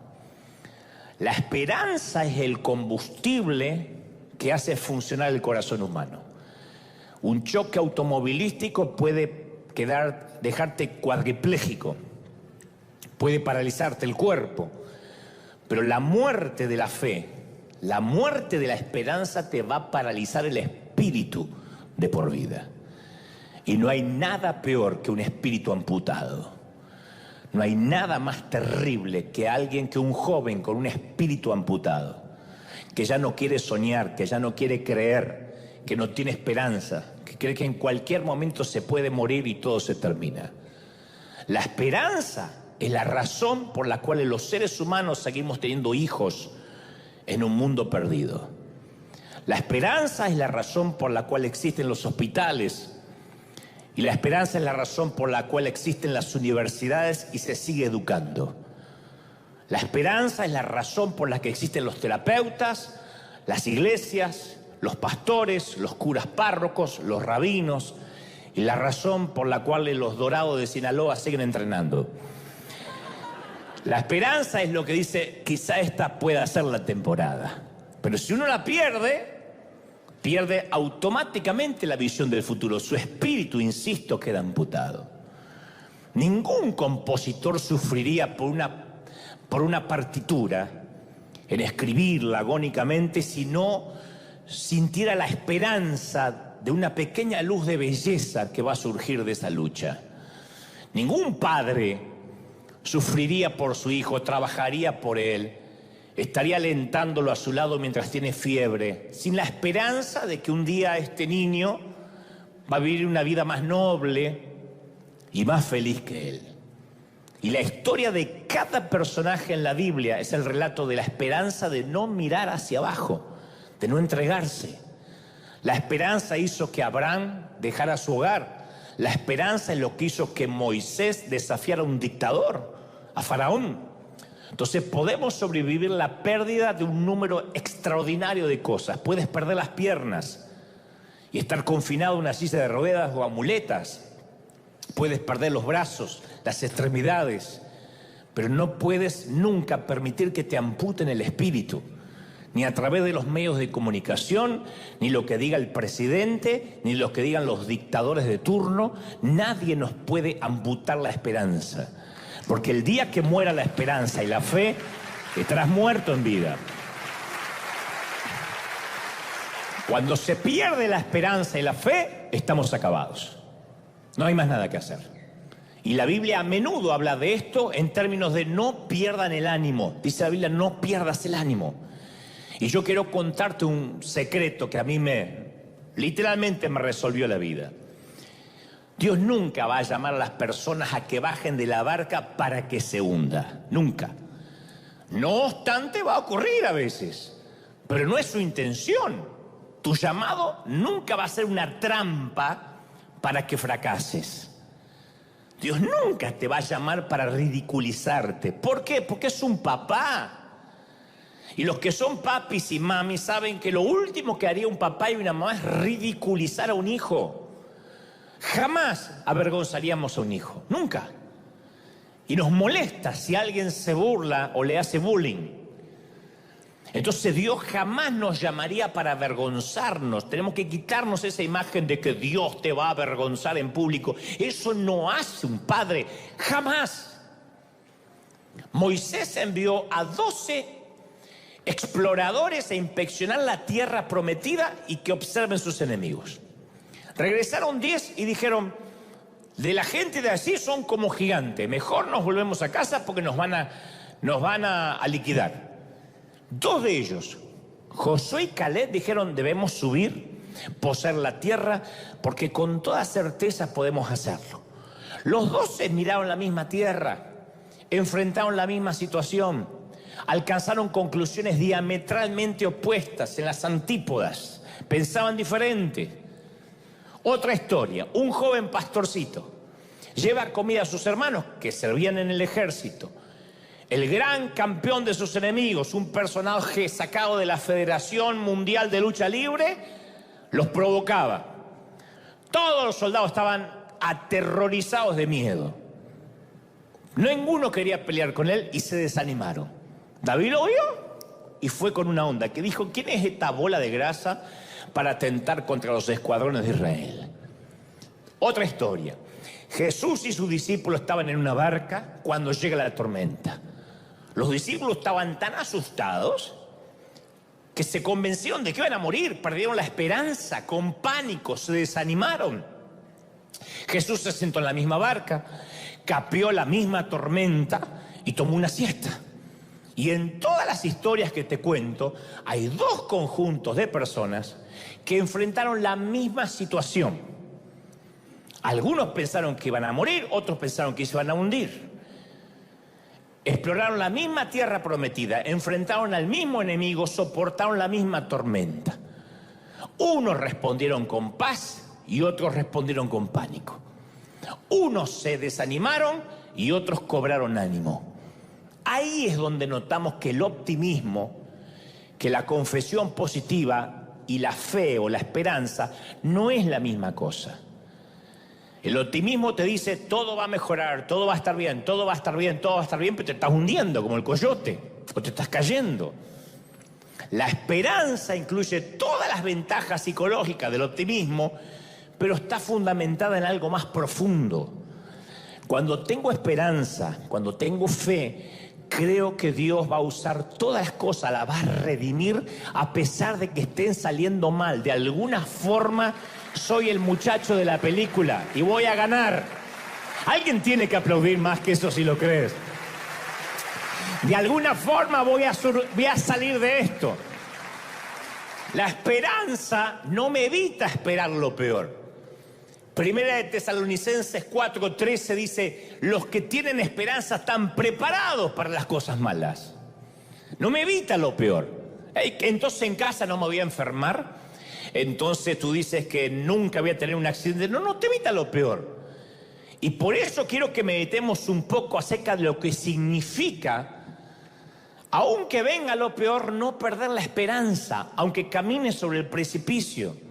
La esperanza es el combustible que hace funcionar el corazón humano. Un choque automovilístico puede dejarte cuadripléjico, puede paralizarte el cuerpo, pero la muerte de la fe, la muerte de la esperanza te va a paralizar el espíritu de por vida. Y no hay nada peor que un espíritu amputado. No hay nada más terrible que un joven con un espíritu amputado, que ya no quiere soñar, que ya no quiere creer, que no tiene esperanza, que cree que en cualquier momento se puede morir y todo se termina. La esperanza es la razón por la cual los seres humanos seguimos teniendo hijos en un mundo perdido. La esperanza es la razón por la cual existen los hospitales. Y la esperanza es la razón por la cual existen las universidades y se sigue educando. La esperanza es la razón por la que existen los terapeutas, las iglesias, los pastores, los curas párrocos, los rabinos, y la razón por la cual los Dorados de Sinaloa siguen entrenando. La esperanza es lo que dice, quizá esta pueda ser la temporada. Pero si uno la pierde automáticamente la visión del futuro. Su espíritu, insisto, queda amputado. Ningún compositor sufriría por una partitura, en escribirla agónicamente, si no sintiera la esperanza de una pequeña luz de belleza que va a surgir de esa lucha. Ningún padre sufriría por su hijo, trabajaría por él, estaría alentándolo a su lado mientras tiene fiebre, sin la esperanza de que un día este niño va a vivir una vida más noble y más feliz que él. Y la historia de cada personaje en la Biblia es el relato de la esperanza de no mirar hacia abajo, de no entregarse. La esperanza hizo que Abraham dejara su hogar. La esperanza es lo que hizo que Moisés desafiara a un dictador, a Faraón. Entonces podemos sobrevivir la pérdida de un número extraordinario de cosas. Puedes perder las piernas y estar confinado en una silla de ruedas o a muletas. Puedes perder los brazos, las extremidades, pero no puedes nunca permitir que te amputen el espíritu, ni a través de los medios de comunicación, ni lo que diga el presidente, ni lo que digan los dictadores de turno. Nadie nos puede amputar la esperanza. Porque el día que muera la esperanza y la fe, estarás muerto en vida. Cuando se pierde la esperanza y la fe, estamos acabados. No hay más nada que hacer. Y la Biblia a menudo habla de esto en términos de no pierdan el ánimo. Dice la Biblia, no pierdas el ánimo. Y yo quiero contarte un secreto que a mí literalmente me resolvió la vida. Dios nunca va a llamar a las personas a que bajen de la barca para que se hunda. Nunca. No obstante, va a ocurrir a veces, pero no es su intención. Tu llamado nunca va a ser una trampa para que fracases. Dios nunca te va a llamar para ridiculizarte. ¿Por qué? Porque es un papá. Y los que son papis y mamis saben que lo último que haría un papá y una mamá es ridiculizar a un hijo. Jamás avergonzaríamos a un hijo, nunca. Y nos molesta si alguien se burla o le hace bullying. Entonces Dios jamás nos llamaría para avergonzarnos. Tenemos que quitarnos esa imagen de que Dios te va a avergonzar en público. Eso no hace un padre, jamás. Moisés envió a 12 exploradores a inspeccionar la tierra prometida y que observen sus enemigos. Regresaron 10 y dijeron: de la gente de allí son como gigantes, mejor nos volvemos a casa porque nos van a liquidar. 2 de ellos, Josué y Caleb, dijeron: debemos subir, poseer la tierra, porque con toda certeza podemos hacerlo. Los 12 miraron la misma tierra, enfrentaron la misma situación, alcanzaron conclusiones diametralmente opuestas, en las antípodas, pensaban diferente. Otra historia: un joven pastorcito lleva comida a sus hermanos que servían en el ejército. El gran campeón de sus enemigos, un personaje sacado de la Federación Mundial de Lucha Libre, los provocaba. Todos los soldados estaban aterrorizados de miedo. Ninguno quería pelear con él y se desanimaron. David lo vio y fue con una onda que dijo: ¿quién es esta bola de grasa para atentar contra los escuadrones de Israel? Otra historia: Jesús y sus discípulos estaban en una barca cuando llega la tormenta. Los discípulos estaban tan asustados que se convencieron de que iban a morir, perdieron la esperanza, con pánico, se desanimaron. Jesús se sentó en la misma barca, capeó la misma tormenta y tomó una siesta. Y en todas las historias que te cuento, hay 2 conjuntos de personas que enfrentaron la misma situación. Algunos pensaron que iban a morir, otros pensaron que se iban a hundir. Exploraron la misma tierra prometida, enfrentaron al mismo enemigo, soportaron la misma tormenta. Unos respondieron con paz y otros respondieron con pánico. Unos se desanimaron y otros cobraron ánimo. Ahí es donde notamos que el optimismo, que la confesión positiva y la fe o la esperanza no es la misma cosa. El optimismo te dice: todo va a mejorar, todo va a estar bien, todo va a estar bien, todo va a estar bien, pero te estás hundiendo como el coyote, o te estás cayendo. La esperanza incluye todas las ventajas psicológicas del optimismo, pero está fundamentada en algo más profundo. Cuando tengo esperanza, cuando tengo fe, creo que Dios va a usar todas las cosas, las va a redimir, a pesar de que estén saliendo mal. De alguna forma soy el muchacho de la película y voy a ganar. Alguien tiene que aplaudir más que eso si lo crees. De alguna forma voy a salir de esto. La esperanza no me evita esperar lo peor. Primera de Tesalonicenses 4:13 dice: los que tienen esperanza están preparados para las cosas malas. No me evita lo peor. Entonces en casa no me voy a enfermar. Entonces tú dices que nunca voy a tener un accidente. No te evita lo peor. Y por eso quiero que meditemos un poco acerca de lo que significa, aunque venga lo peor, no perder la esperanza, aunque camine sobre el precipicio.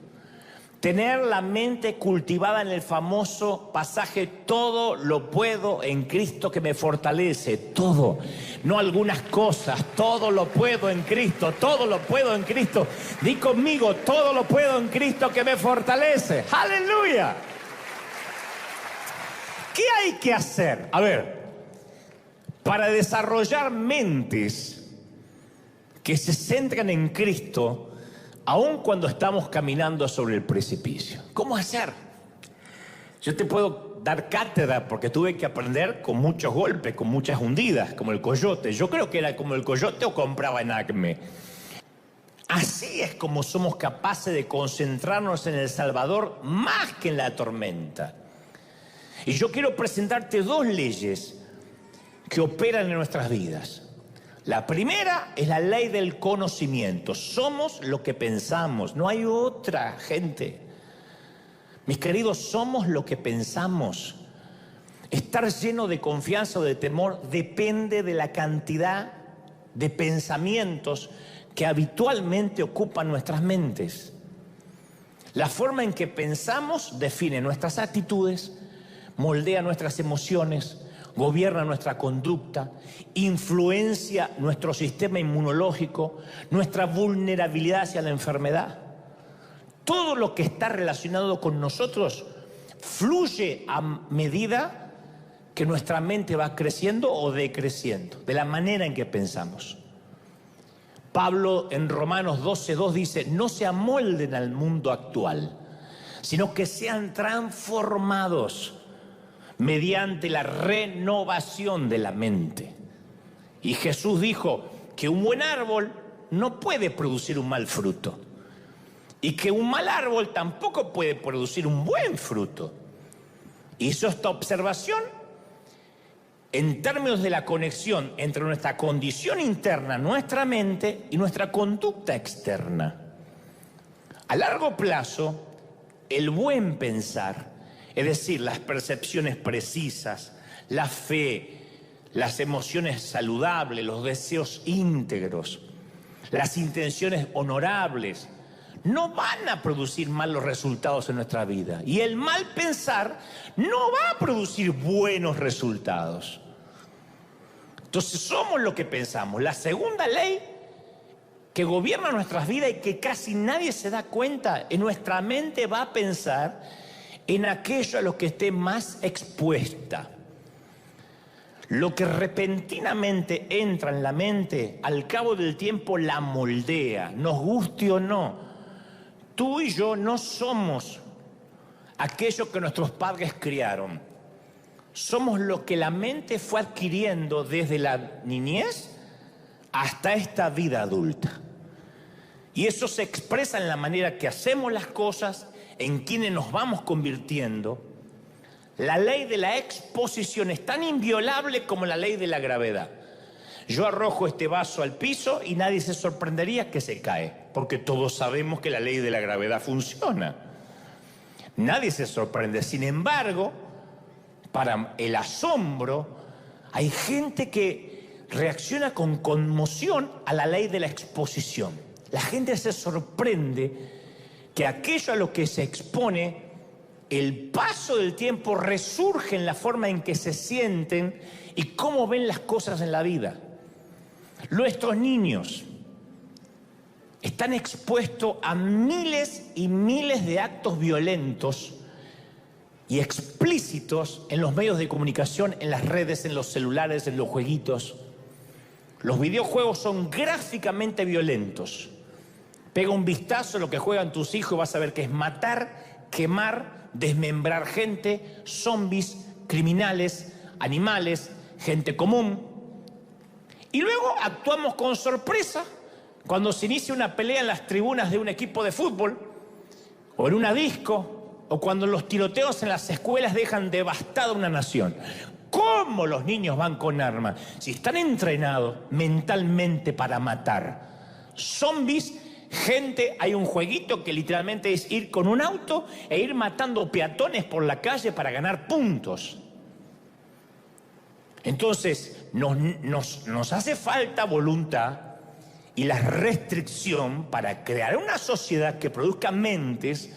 Tener la mente cultivada en el famoso pasaje: todo lo puedo en Cristo que me fortalece. Todo, no algunas cosas, todo lo puedo en Cristo, todo lo puedo en Cristo. Di conmigo: todo lo puedo en Cristo que me fortalece. ¡Aleluya! ¿Qué hay que hacer? A ver, para desarrollar mentes que se centran en Cristo, aun cuando estamos caminando sobre el precipicio. ¿Cómo hacer? Yo te puedo dar cátedra porque tuve que aprender con muchos golpes, con muchas hundidas, como el coyote. Yo creo que era como el coyote o compraba en Acme. Así es como somos capaces de concentrarnos en el Salvador más que en la tormenta. Y yo quiero presentarte 2 leyes que operan en nuestras vidas. La primera es la ley del conocimiento. Somos lo que pensamos, no hay otra, gente. Mis queridos, somos lo que pensamos. Estar lleno de confianza o de temor depende de la cantidad de pensamientos que habitualmente ocupan nuestras mentes. La forma en que pensamos define nuestras actitudes, moldea nuestras emociones, gobierna nuestra conducta, influencia nuestro sistema inmunológico, nuestra vulnerabilidad hacia la enfermedad. Todo lo que está relacionado con nosotros fluye a medida que nuestra mente va creciendo o decreciendo, de la manera en que pensamos. Pablo en Romanos 12:2 dice: no se amolden al mundo actual, sino que sean transformados mediante la renovación de la mente. Y Jesús dijo que un buen árbol no puede producir un mal fruto, y que un mal árbol tampoco puede producir un buen fruto. Hizo esta observación en términos de la conexión entre nuestra condición interna, nuestra mente, y nuestra conducta externa. A largo plazo, el buen pensar, es decir, las percepciones precisas, la fe, las emociones saludables, los deseos íntegros, las intenciones honorables, no van a producir malos resultados en nuestra vida. Y el mal pensar no va a producir buenos resultados. Entonces somos lo que pensamos. La segunda ley que gobierna nuestras vidas y que casi nadie se da cuenta, en nuestra mente va a pensar en aquello a lo que esté más expuesta. Lo que repentinamente entra en la mente, al cabo del tiempo la moldea, nos guste o no. Tú y yo no somos aquello que nuestros padres criaron. Somos lo que la mente fue adquiriendo desde la niñez hasta esta vida adulta. Y eso se expresa en la manera que hacemos las cosas, en quienes nos vamos convirtiendo. La ley de la exposición es tan inviolable como la ley de la gravedad. Yo arrojo este vaso al piso y nadie se sorprendería que se cae, porque todos sabemos que la ley de la gravedad funciona. Nadie se sorprende. Sin embargo, para el asombro, hay gente que reacciona con conmoción a la ley de la exposición. La gente se sorprende que aquello a lo que se expone, el paso del tiempo resurge en la forma en que se sienten y cómo ven las cosas en la vida. Nuestros niños están expuestos a miles y miles de actos violentos y explícitos en los medios de comunicación, en las redes, en los celulares, en los jueguitos. Los videojuegos son gráficamente violentos. Pega un vistazo a lo que juegan tus hijos y vas a ver que es matar, quemar, desmembrar gente, zombies, criminales, animales, gente común. Y luego actuamos con sorpresa cuando se inicia una pelea en las tribunas de un equipo de fútbol, o en una disco, o cuando los tiroteos en las escuelas dejan devastada una nación. ¿Cómo los niños van con armas? Si están entrenados mentalmente para matar. Zombies, gente, hay un jueguito que literalmente es ir con un auto e ir matando peatones por la calle para ganar puntos. Entonces, nos hace falta voluntad y la restricción para crear una sociedad que produzca mentes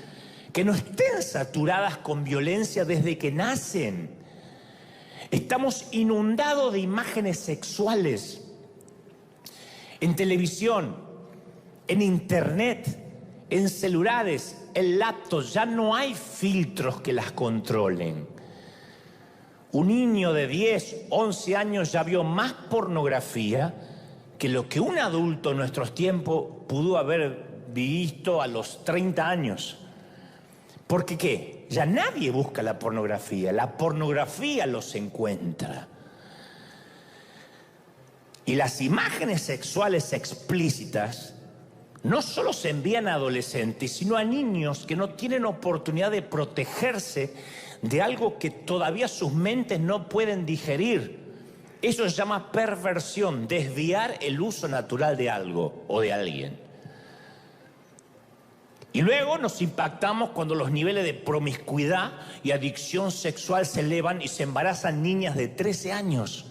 que no estén saturadas con violencia desde que nacen. Estamos inundados de imágenes sexuales en televisión, en internet, en celulares, en laptops. Ya no hay filtros que las controlen. Un niño de 10, 11 años ya vio más pornografía que lo que un adulto en nuestros tiempos pudo haber visto a los 30 años. ¿Porque qué? Ya nadie busca la pornografía los encuentra. Y las imágenes sexuales explícitas no solo se envían a adolescentes, sino a niños que no tienen oportunidad de protegerse de algo que todavía sus mentes no pueden digerir. Eso se llama perversión, desviar el uso natural de algo o de alguien. Y luego nos impactamos cuando los niveles de promiscuidad y adicción sexual se elevan y se embarazan niñas de 13 años.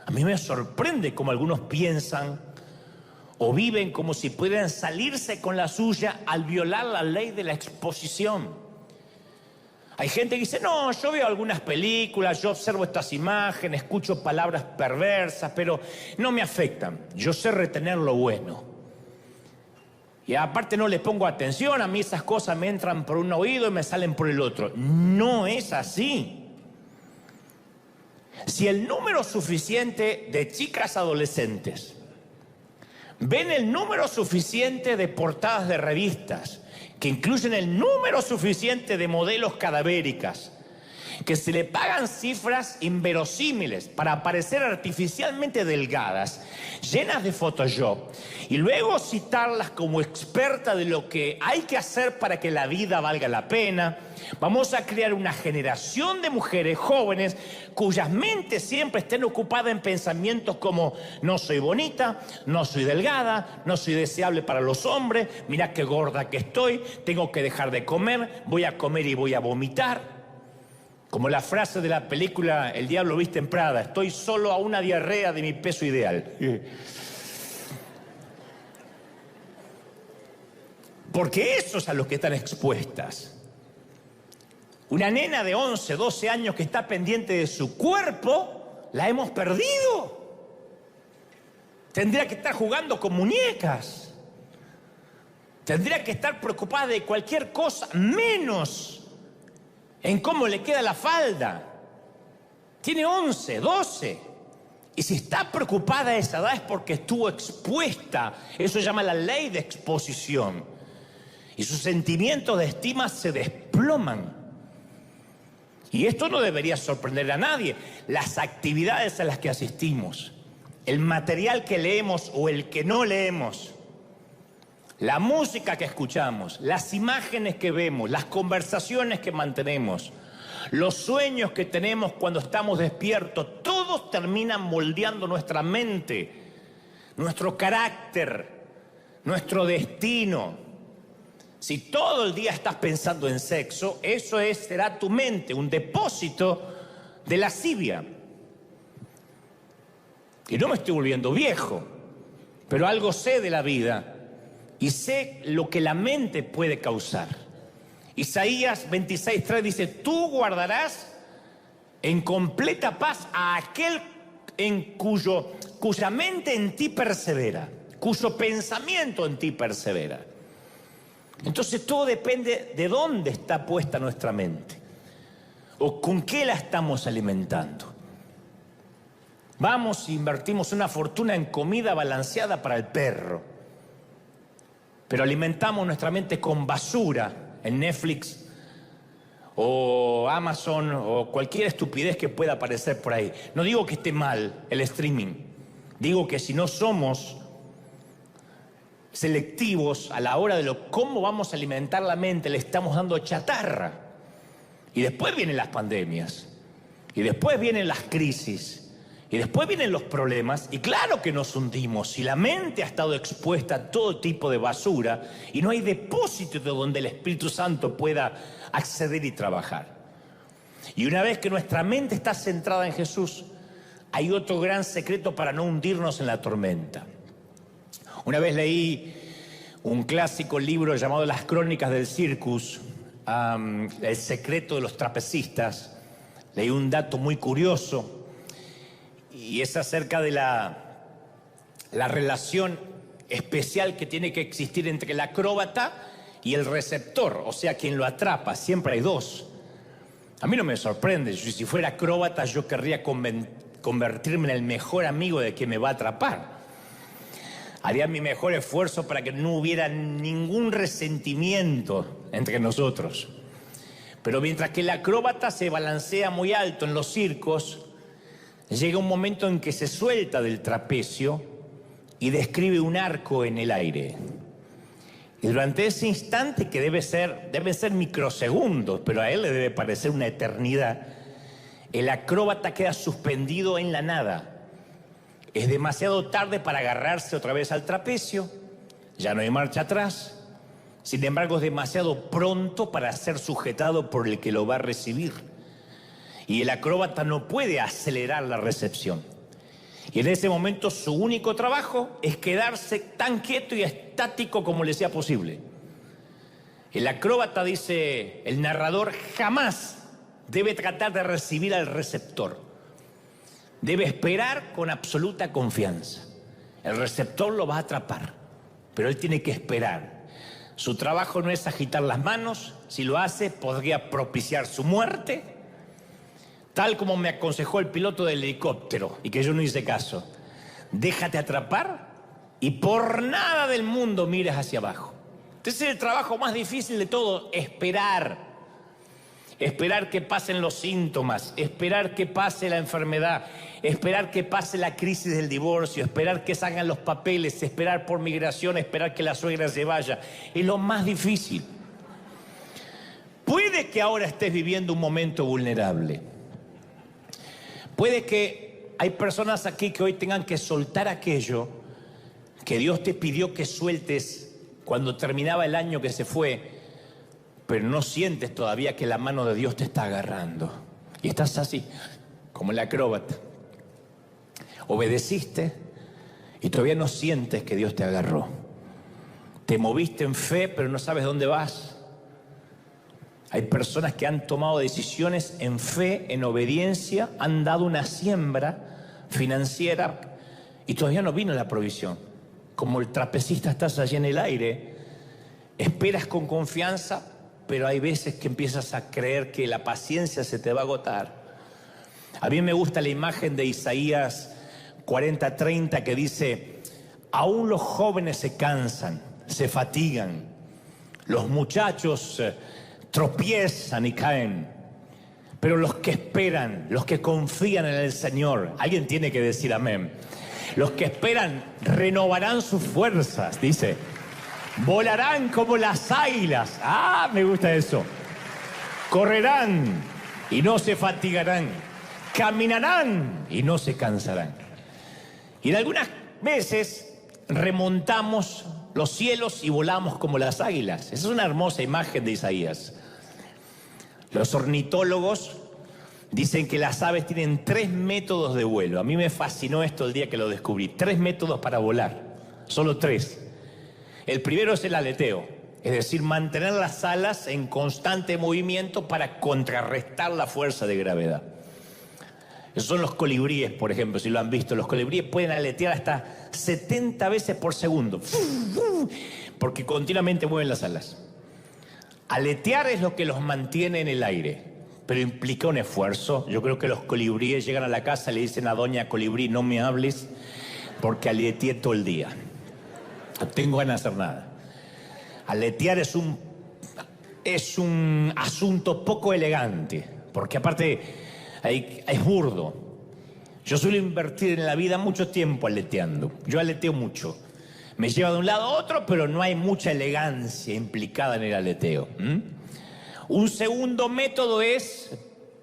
A mí me sorprende cómo algunos piensan o viven como si pudieran salirse con la suya al violar la ley de la exposición. Hay gente que dice, no, yo veo algunas películas, yo observo estas imágenes, escucho palabras perversas, pero no me afectan. Yo sé retener lo bueno. Y aparte no le pongo atención, a mí esas cosas me entran por un oído y me salen por el otro. No es así. Si el número suficiente de chicas adolescentes ven el número suficiente de portadas de revistas, que incluyen el número suficiente de modelos cadavéricas, que se le pagan cifras inverosímiles para parecer artificialmente delgadas, llenas de Photoshop, y luego citarlas como experta de lo que hay que hacer para que la vida valga la pena, vamos a crear una generación de mujeres jóvenes cuyas mentes siempre estén ocupadas en pensamientos como no soy bonita, no soy delgada, no soy deseable para los hombres, mira qué gorda que estoy, tengo que dejar de comer, voy a comer y voy a vomitar. Como la frase de la película El diablo viste en Prada, estoy solo a una diarrea de mi peso ideal. Porque eso es a lo que están expuestas. Una nena de 11, 12 años que está pendiente de su cuerpo, la hemos perdido. Tendría que estar jugando con muñecas. Tendría que estar preocupada de cualquier cosa, menos en cómo le queda la falda. Tiene 11, 12. Y si está preocupada a esa edad es porque estuvo expuesta. Eso se llama la ley de exposición. Y sus sentimientos de estima se desploman. Y esto no debería sorprender a nadie. Las actividades a las que asistimos, el material que leemos o el que no leemos, la música que escuchamos, las imágenes que vemos, las conversaciones que mantenemos, los sueños que tenemos cuando estamos despiertos, todos terminan moldeando nuestra mente, nuestro carácter, nuestro destino. Si todo el día estás pensando en sexo, eso será tu mente, un depósito de lascivia. Y no me estoy volviendo viejo, pero algo sé de la vida. Y sé lo que la mente puede causar. Isaías 26:3 dice, tú guardarás en completa paz a aquel cuya mente en ti persevera, cuyo pensamiento en ti persevera. Entonces todo depende de dónde está puesta nuestra mente o con qué la estamos alimentando. Vamos e invertimos una fortuna en comida balanceada para el perro, pero alimentamos nuestra mente con basura en Netflix o Amazon o cualquier estupidez que pueda aparecer por ahí. No digo que esté mal el streaming, digo que si no somos selectivos a la hora de cómo vamos a alimentar la mente, le estamos dando chatarra. Y después vienen las pandemias, y después vienen las crisis, y después vienen los problemas, y claro que nos hundimos. Si la mente ha estado expuesta a todo tipo de basura y no hay depósito de donde el Espíritu Santo pueda acceder y trabajar. Y una vez que nuestra mente está centrada en Jesús, hay otro gran secreto para no hundirnos en la tormenta. Una vez leí un clásico libro llamado Las Crónicas del Circus, El secreto de los trapecistas. Leí un dato muy curioso. Y es acerca de la relación especial que tiene que existir entre el acróbata y el receptor, o sea, quien lo atrapa. Siempre hay dos. A mí no me sorprende. Si fuera acróbata, yo querría convertirme en el mejor amigo de quien me va a atrapar. Haría mi mejor esfuerzo para que no hubiera ningún resentimiento entre nosotros. Pero mientras que el acróbata se balancea muy alto en los circos, llega un momento en que se suelta del trapecio y describe un arco en el aire. Y durante ese instante, que deben ser microsegundos, pero a él le debe parecer una eternidad, el acróbata queda suspendido en la nada. Es demasiado tarde para agarrarse otra vez al trapecio, ya no hay marcha atrás. Sin embargo, es demasiado pronto para ser sujetado por el que lo va a recibir. Y el acróbata no puede acelerar la recepción. Y en ese momento su único trabajo es quedarse tan quieto y estático como le sea posible. El acróbata, dice el narrador, jamás debe tratar de recibir al receptor. Debe esperar con absoluta confianza. El receptor lo va a atrapar, pero él tiene que esperar. Su trabajo no es agitar las manos. Si lo hace, podría propiciar su muerte, tal como me aconsejó el piloto del helicóptero, y que yo no hice caso. Déjate atrapar y por nada del mundo mires hacia abajo. Este es el trabajo más difícil de todo, esperar. Esperar que pasen los síntomas, esperar que pase la enfermedad, esperar que pase la crisis del divorcio, esperar que salgan los papeles, esperar por migración, esperar que la suegra se vaya. Es lo más difícil. Puede que ahora estés viviendo un momento vulnerable. Puede que hay personas aquí que hoy tengan que soltar aquello que Dios te pidió que sueltes cuando terminaba el año que se fue, pero no sientes todavía que la mano de Dios te está agarrando. Y estás así, como el acróbata. Obedeciste y todavía no sientes que Dios te agarró. Te moviste en fe, pero no sabes dónde vas. Hay personas que han tomado decisiones en fe, en obediencia, han dado una siembra financiera y todavía no vino la provisión. Como el trapecista, estás allí en el aire, esperas con confianza, pero hay veces que empiezas a creer que la paciencia se te va a agotar. A mí me gusta la imagen de Isaías 40:30 que dice: aún los jóvenes se cansan, se fatigan, los muchachos tropiezan y caen, pero los que esperan, los que confían en el Señor, alguien tiene que decir amén. Los que esperan renovarán sus fuerzas, dice. Volarán como las águilas. Ah, me gusta eso. Correrán y no se fatigarán. Caminarán y no se cansarán. Y en algunas veces remontamos los cielos y volamos como las águilas. Esa es una hermosa imagen de Isaías. Los ornitólogos dicen que las aves tienen 3 métodos de vuelo. A mí me fascinó esto el día que lo descubrí. 3 métodos para volar. Solo 3. El primero es el aleteo, es decir, mantener las alas en constante movimiento para contrarrestar la fuerza de gravedad. Esos son los colibríes, por ejemplo, si lo han visto. Los colibríes pueden aletear hasta 70 veces por segundo, porque continuamente mueven las alas. Aletear es lo que los mantiene en el aire, pero implica un esfuerzo. Yo creo que los colibríes llegan a la casa y le dicen a doña colibrí: no me hables porque aleteé todo el día. No tengo ganas de hacer nada. Aletear es un asunto poco elegante, porque aparte es burdo. Yo suelo invertir en la vida mucho tiempo aleteando. Yo aleteo mucho. Me lleva de un lado a otro, pero no hay mucha elegancia implicada en el aleteo. Un segundo método es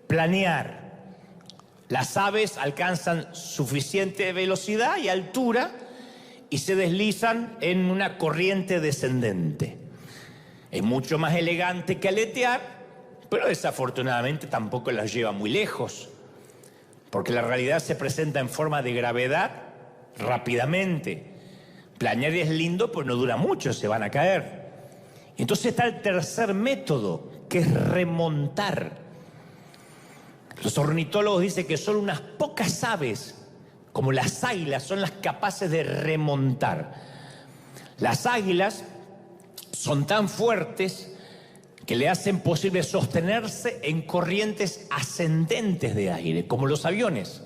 planear. Las aves alcanzan suficiente velocidad y altura y se deslizan en una corriente descendente. Es mucho más elegante que aletear, pero desafortunadamente tampoco las lleva muy lejos, porque la realidad se presenta en forma de gravedad rápidamente. Planear es lindo, pero no dura mucho, se van a caer. Entonces está el tercer método, que es remontar. Los ornitólogos dicen que solo unas pocas aves, como las águilas, son las capaces de remontar. Las águilas son tan fuertes que le hacen posible sostenerse en corrientes ascendentes de aire, como los aviones.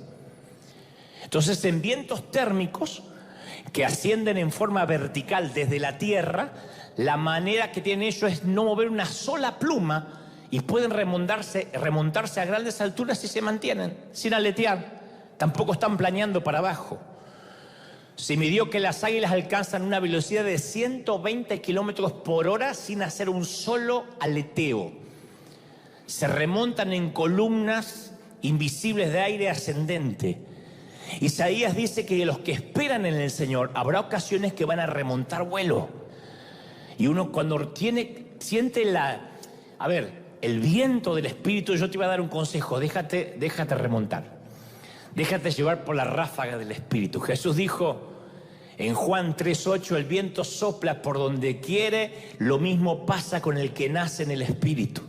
Entonces, en vientos térmicos que ascienden en forma vertical desde la tierra, la manera que tienen ellos es no mover una sola pluma y pueden remontarse a grandes alturas y se mantienen sin aletear. Tampoco están planeando para abajo. Se midió que las águilas alcanzan una velocidad de 120 kilómetros por hora sin hacer un solo aleteo. Se remontan en columnas invisibles de aire ascendente. Isaías dice que los que esperan en el Señor habrá ocasiones que van a remontar vuelo. Y uno cuando siente el viento del Espíritu, yo te iba a dar un consejo: déjate remontar. Déjate llevar por la ráfaga del Espíritu. Jesús dijo: En Juan 3:8, el viento sopla por donde quiere, lo mismo pasa con el que nace en el Espíritu.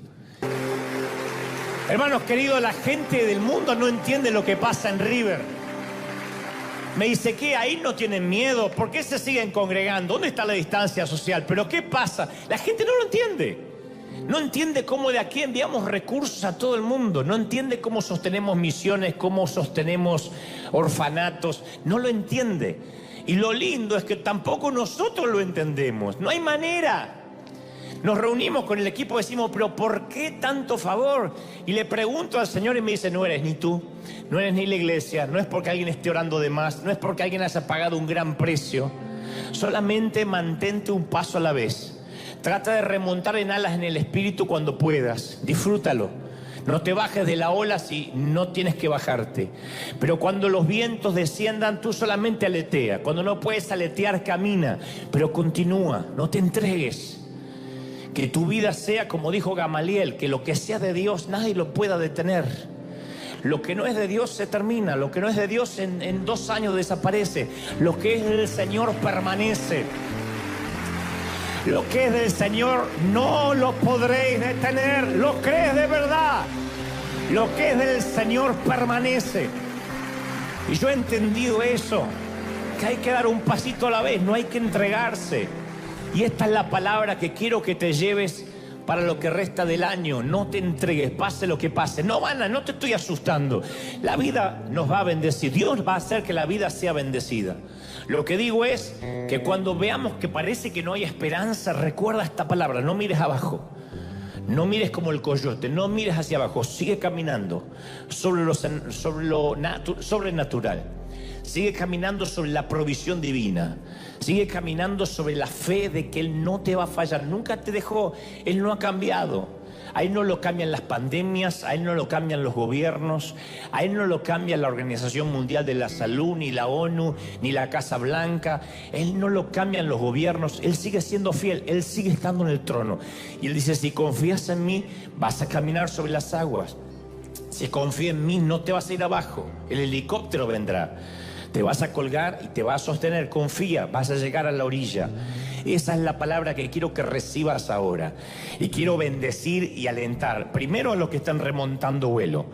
Hermanos queridos, la gente del mundo no entiende lo que pasa en River. Me dice, ¿qué? Ahí no tienen miedo. ¿Por qué se siguen congregando? ¿Dónde está la distancia social? ¿Pero qué pasa? La gente no lo entiende. No entiende cómo de aquí enviamos recursos a todo el mundo. No entiende cómo sostenemos misiones, cómo sostenemos orfanatos. No lo entiende. Y lo lindo es que tampoco nosotros lo entendemos. No hay manera. Nos reunimos con el equipo y decimos, pero ¿por qué tanto favor? Y le pregunto al Señor y me dice, no eres ni tú, no eres ni la iglesia, no es porque alguien esté orando de más, no es porque alguien haya pagado un gran precio. Solamente mantente un paso a la vez. Trata de remontar en alas en el Espíritu cuando puedas. Disfrútalo. No te bajes de la ola si no tienes que bajarte. Pero cuando los vientos desciendan, tú solamente aletea. Cuando no puedes aletear, camina. Pero continúa, no te entregues. Que tu vida sea, como dijo Gamaliel, que lo que sea de Dios nadie lo pueda detener. Lo que no es de Dios se termina. Lo que no es de Dios en 2 años desaparece. Lo que es del Señor permanece. Lo que es del Señor no lo podréis detener. ¿Lo crees de verdad? Lo que es del Señor permanece. Y yo he entendido eso, que hay que dar un pasito a la vez, no hay que entregarse. Y esta es la palabra que quiero que te lleves para lo que resta del año. No te entregues, pase lo que pase. No te estoy asustando. La vida nos va a bendecir. Dios va a hacer que la vida sea bendecida. Lo que digo es que cuando veamos que parece que no hay esperanza, recuerda esta palabra. No mires abajo. No mires como el coyote. No mires hacia abajo. Sigue caminando sobre lo sobrenatural. Sigue caminando sobre la provisión divina. Sigue caminando sobre la fe de que Él no te va a fallar. Nunca te dejó. Él no ha cambiado. A Él no lo cambian las pandemias, a Él no lo cambian los gobiernos, a Él no lo cambia la Organización Mundial de la Salud, ni la ONU, ni la Casa Blanca. Él no lo cambian los gobiernos. Él sigue siendo fiel, Él sigue estando en el trono. Y Él dice, si confías en mí, vas a caminar sobre las aguas. Si confías en mí, no te vas a ir abajo. El helicóptero vendrá. Te vas a colgar y te vas a sostener. Confía, vas a llegar a la orilla. Esa es la palabra que quiero que recibas ahora. Y quiero bendecir y alentar. Primero a los que están remontando vuelo.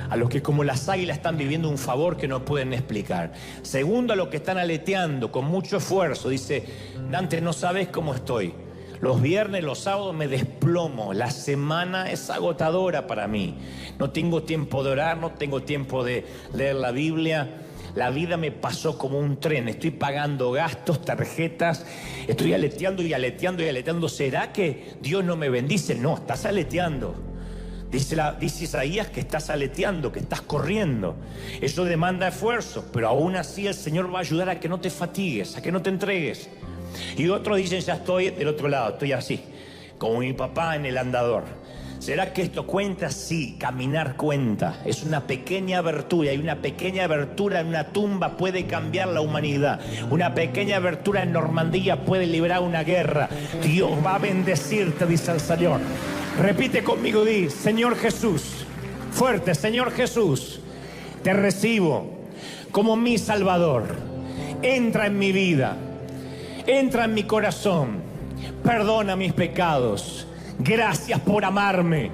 A los que como las águilas están viviendo un favor que no pueden explicar. Segundo, a los que están aleteando con mucho esfuerzo. Dice, Dante, no sabes cómo estoy. Los viernes, los sábados me desplomo. La semana es agotadora para mí. No tengo tiempo de orar, no tengo tiempo de leer la Biblia. La vida me pasó como un tren. Estoy pagando gastos, tarjetas. Estoy aleteando y aleteando y aleteando. ¿Será que Dios no me bendice? No, estás aleteando. Dice Isaías que estás aleteando, que estás corriendo. Eso demanda esfuerzo, pero aún así el Señor va a ayudar a que no te fatigues, a que no te entregues. Y otros dicen, ya estoy del otro lado, estoy así, como mi papá en el andador. ¿Será que esto cuenta? Sí, caminar cuenta. Es una pequeña abertura, y una pequeña abertura en una tumba puede cambiar la humanidad. Una pequeña abertura en Normandía puede librar una guerra. Dios va a bendecirte, dice el Señor. Repite conmigo, di, Señor Jesús, fuerte, Señor Jesús, te recibo como mi Salvador. Entra en mi vida, entra en mi corazón, perdona mis pecados. Gracias por amarme.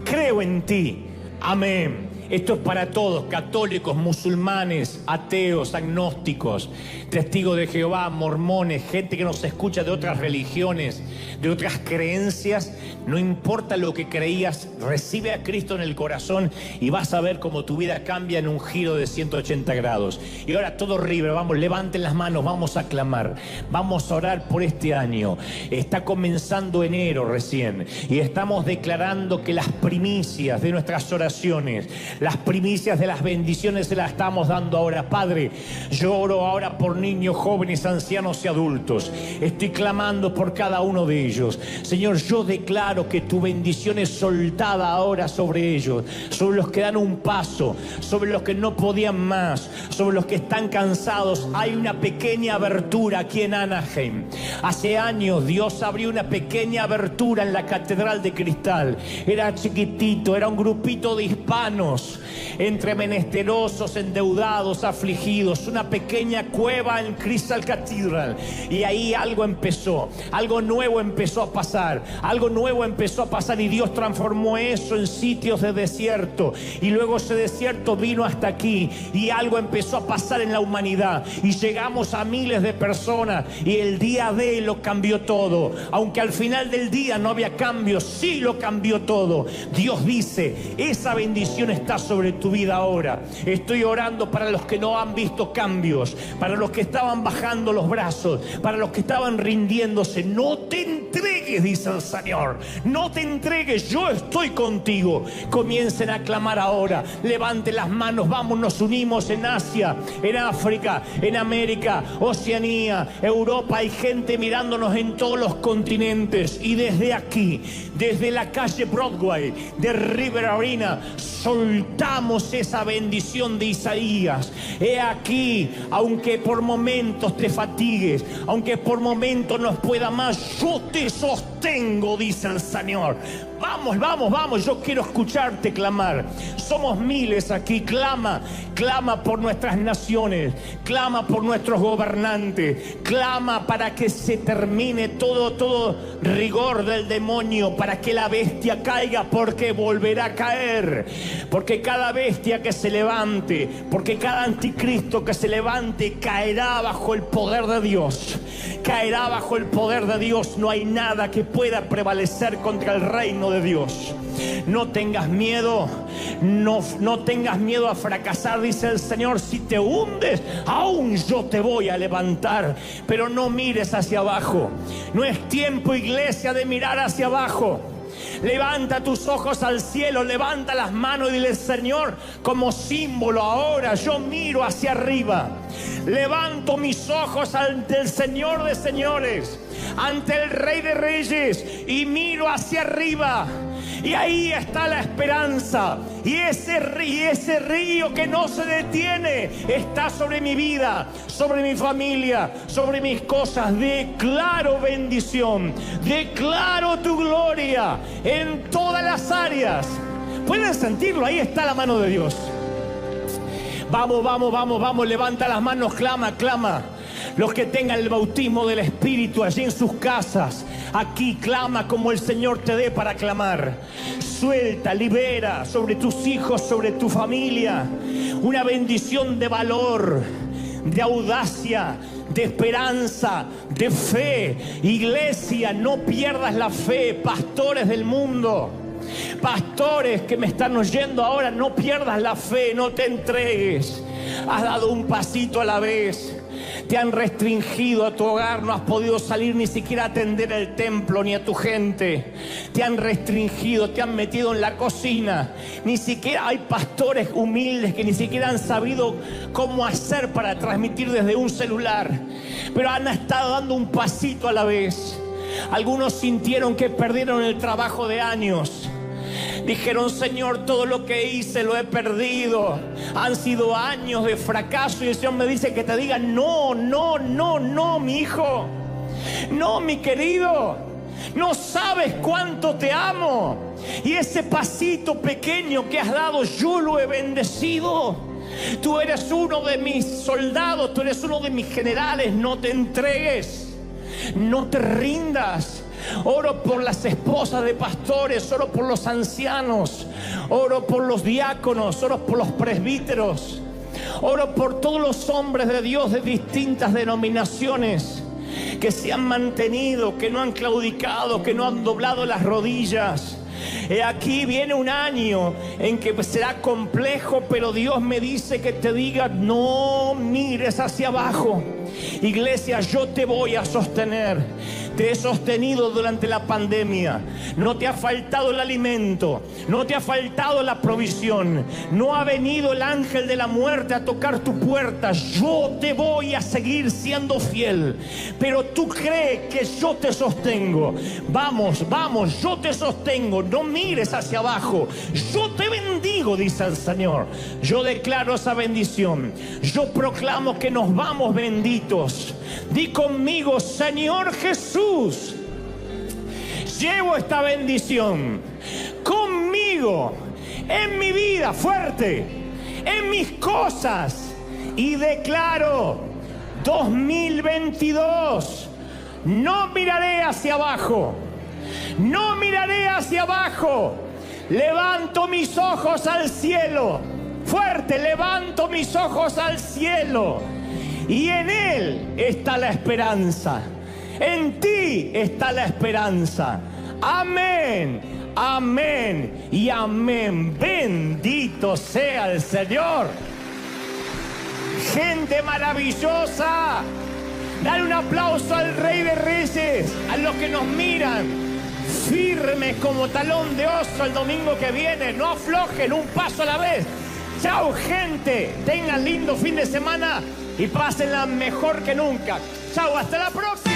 Creo en ti. Amén. Esto es para todos, católicos, musulmanes, ateos, agnósticos, testigos de Jehová, mormones, gente que nos escucha de otras religiones, de otras creencias. No importa lo que creías, recibe a Cristo en el corazón y vas a ver cómo tu vida cambia en un giro de 180 grados. Y ahora todo River, vamos, levanten las manos, vamos a clamar, vamos a orar por este año. Está comenzando enero recién y estamos declarando que las primicias de nuestras oraciones, las primicias de las bendiciones se las estamos dando ahora. Padre, yo oro ahora por niños, jóvenes, ancianos y adultos. Estoy clamando por cada uno de ellos. Señor, yo declaro que tu bendición es soltada ahora sobre ellos, sobre los que dan un paso, sobre los que no podían más, sobre los que están cansados. Hay una pequeña abertura aquí en Anaheim. Hace años Dios abrió una pequeña abertura en la Catedral de Cristal. Era chiquitito, era un grupito de hispanos solos, entre menesterosos, endeudados, afligidos, una pequeña cueva en Crystal Cathedral. Y ahí algo empezó, algo nuevo empezó a pasar, algo nuevo empezó a pasar, y Dios transformó eso en sitios de desierto, y luego ese desierto vino hasta aquí, y algo empezó a pasar en la humanidad, y llegamos a miles de personas, y el día de lo cambió todo. Aunque al final del día no había cambio, sí lo cambió todo. Dios dice, esa bendición está sobre tu vida ahora. Estoy orando para los que no han visto cambios, para los que estaban bajando los brazos, para los que estaban rindiéndose. No te entregues, dice el Señor, no te entregues, yo estoy contigo. Comiencen a clamar ahora, levante las manos, vamos, nos unimos en Asia, en África, en América, Oceanía, Europa. Hay gente mirándonos en todos los continentes, y desde aquí, desde la calle Broadway de River Arena, soltamos esa bendición de Isaías. He aquí, aunque por momentos te fatigues, aunque por momentos no pueda más, yo te sostengo, dice el Señor. Vamos, vamos, vamos, yo quiero escucharte clamar. Somos miles aquí. Clama, clama por nuestras naciones, clama por nuestros gobernantes, clama para que se termine todo rigor del demonio, para que la bestia caiga, porque volverá a caer. Porque cada bestia que se levante, porque cada anticristo que se levante, caerá bajo el poder de Dios. Caerá bajo el poder de Dios. No hay nada que pueda prevalecer contra el reino de Dios. No tengas miedo, no tengas miedo a fracasar, dice el Señor. Si te hundes, aún yo te voy a levantar. Pero no mires hacia abajo. No es tiempo, iglesia, de mirar hacia abajo. Levanta tus ojos al cielo, levanta las manos y dile: Señor, como símbolo ahora yo miro hacia arriba. Levanto mis ojos ante el Señor de señores, ante el Rey de reyes, y miro hacia arriba. Y ahí está la esperanza. Y ese río que no se detiene está sobre mi vida, sobre mi familia, sobre mis cosas. Declaro bendición, declaro tu gloria en todas las áreas. ¿Pueden sentirlo? Ahí está la mano de Dios. Vamos, vamos, vamos, vamos. Levanta las manos, clama, clama. Los que tengan el bautismo del Espíritu allí en sus casas, aquí clama como el Señor te dé para clamar. Suelta, libera sobre tus hijos, sobre tu familia, una bendición de valor, de audacia, de esperanza, de fe. Iglesia, no pierdas la fe. Pastores del mundo, pastores que me están oyendo ahora, no pierdas la fe, no te entregues. Has dado un pasito a la vez. Te han restringido a tu hogar, no has podido salir ni siquiera a atender el templo ni a tu gente. Te han restringido, te han metido en la cocina. Ni siquiera hay pastores humildes que ni siquiera han sabido cómo hacer para transmitir desde un celular. Pero han estado dando un pasito a la vez. Algunos sintieron que perdieron el trabajo de años. Dijeron: Señor, todo lo que hice lo he perdido. Han sido años de fracaso, y el Señor me dice que te diga: no, no, no, no, mi hijo. No, mi querido. No sabes cuánto te amo. Y ese pasito pequeño que has dado, yo lo he bendecido. Tú eres uno de mis soldados, tú eres uno de mis generales. No te entregues, no te rindas. Oro por las esposas de pastores, oro por los ancianos, oro por los diáconos, oro por los presbíteros, oro por todos los hombres de Dios de distintas denominaciones que se han mantenido, que no han claudicado, que no han doblado las rodillas. Aquí viene un año en que será complejo, pero Dios me dice que te diga: no mires hacia abajo. Iglesia, yo te voy a sostener. Te he sostenido durante la pandemia. No te ha faltado el alimento, no te ha faltado la provisión, no ha venido el ángel de la muerte a tocar tu puerta. Yo te voy a seguir siendo fiel, pero tú crees que yo te sostengo. Vamos, vamos, yo te sostengo. No mires hacia abajo. Yo te bendigo, dice el Señor. Yo declaro esa bendición. Yo proclamo que nos vamos benditos. Di conmigo: Señor Jesús, llevo esta bendición conmigo en mi vida, fuerte, en mis cosas. Y declaro 2022, no miraré hacia abajo, no miraré hacia abajo. Levanto mis ojos al cielo, fuerte, levanto mis ojos al cielo. Y en Él está la esperanza, en ti está la esperanza. Amén, amén y amén. Bendito sea el Señor. Gente maravillosa, dale un aplauso al Rey de Reyes, a los que nos miran, firmes como talón de oso el domingo que viene, no aflojen, un paso a la vez. Chao, gente, tengan lindo fin de semana y pásenla mejor que nunca. Chao, hasta la próxima.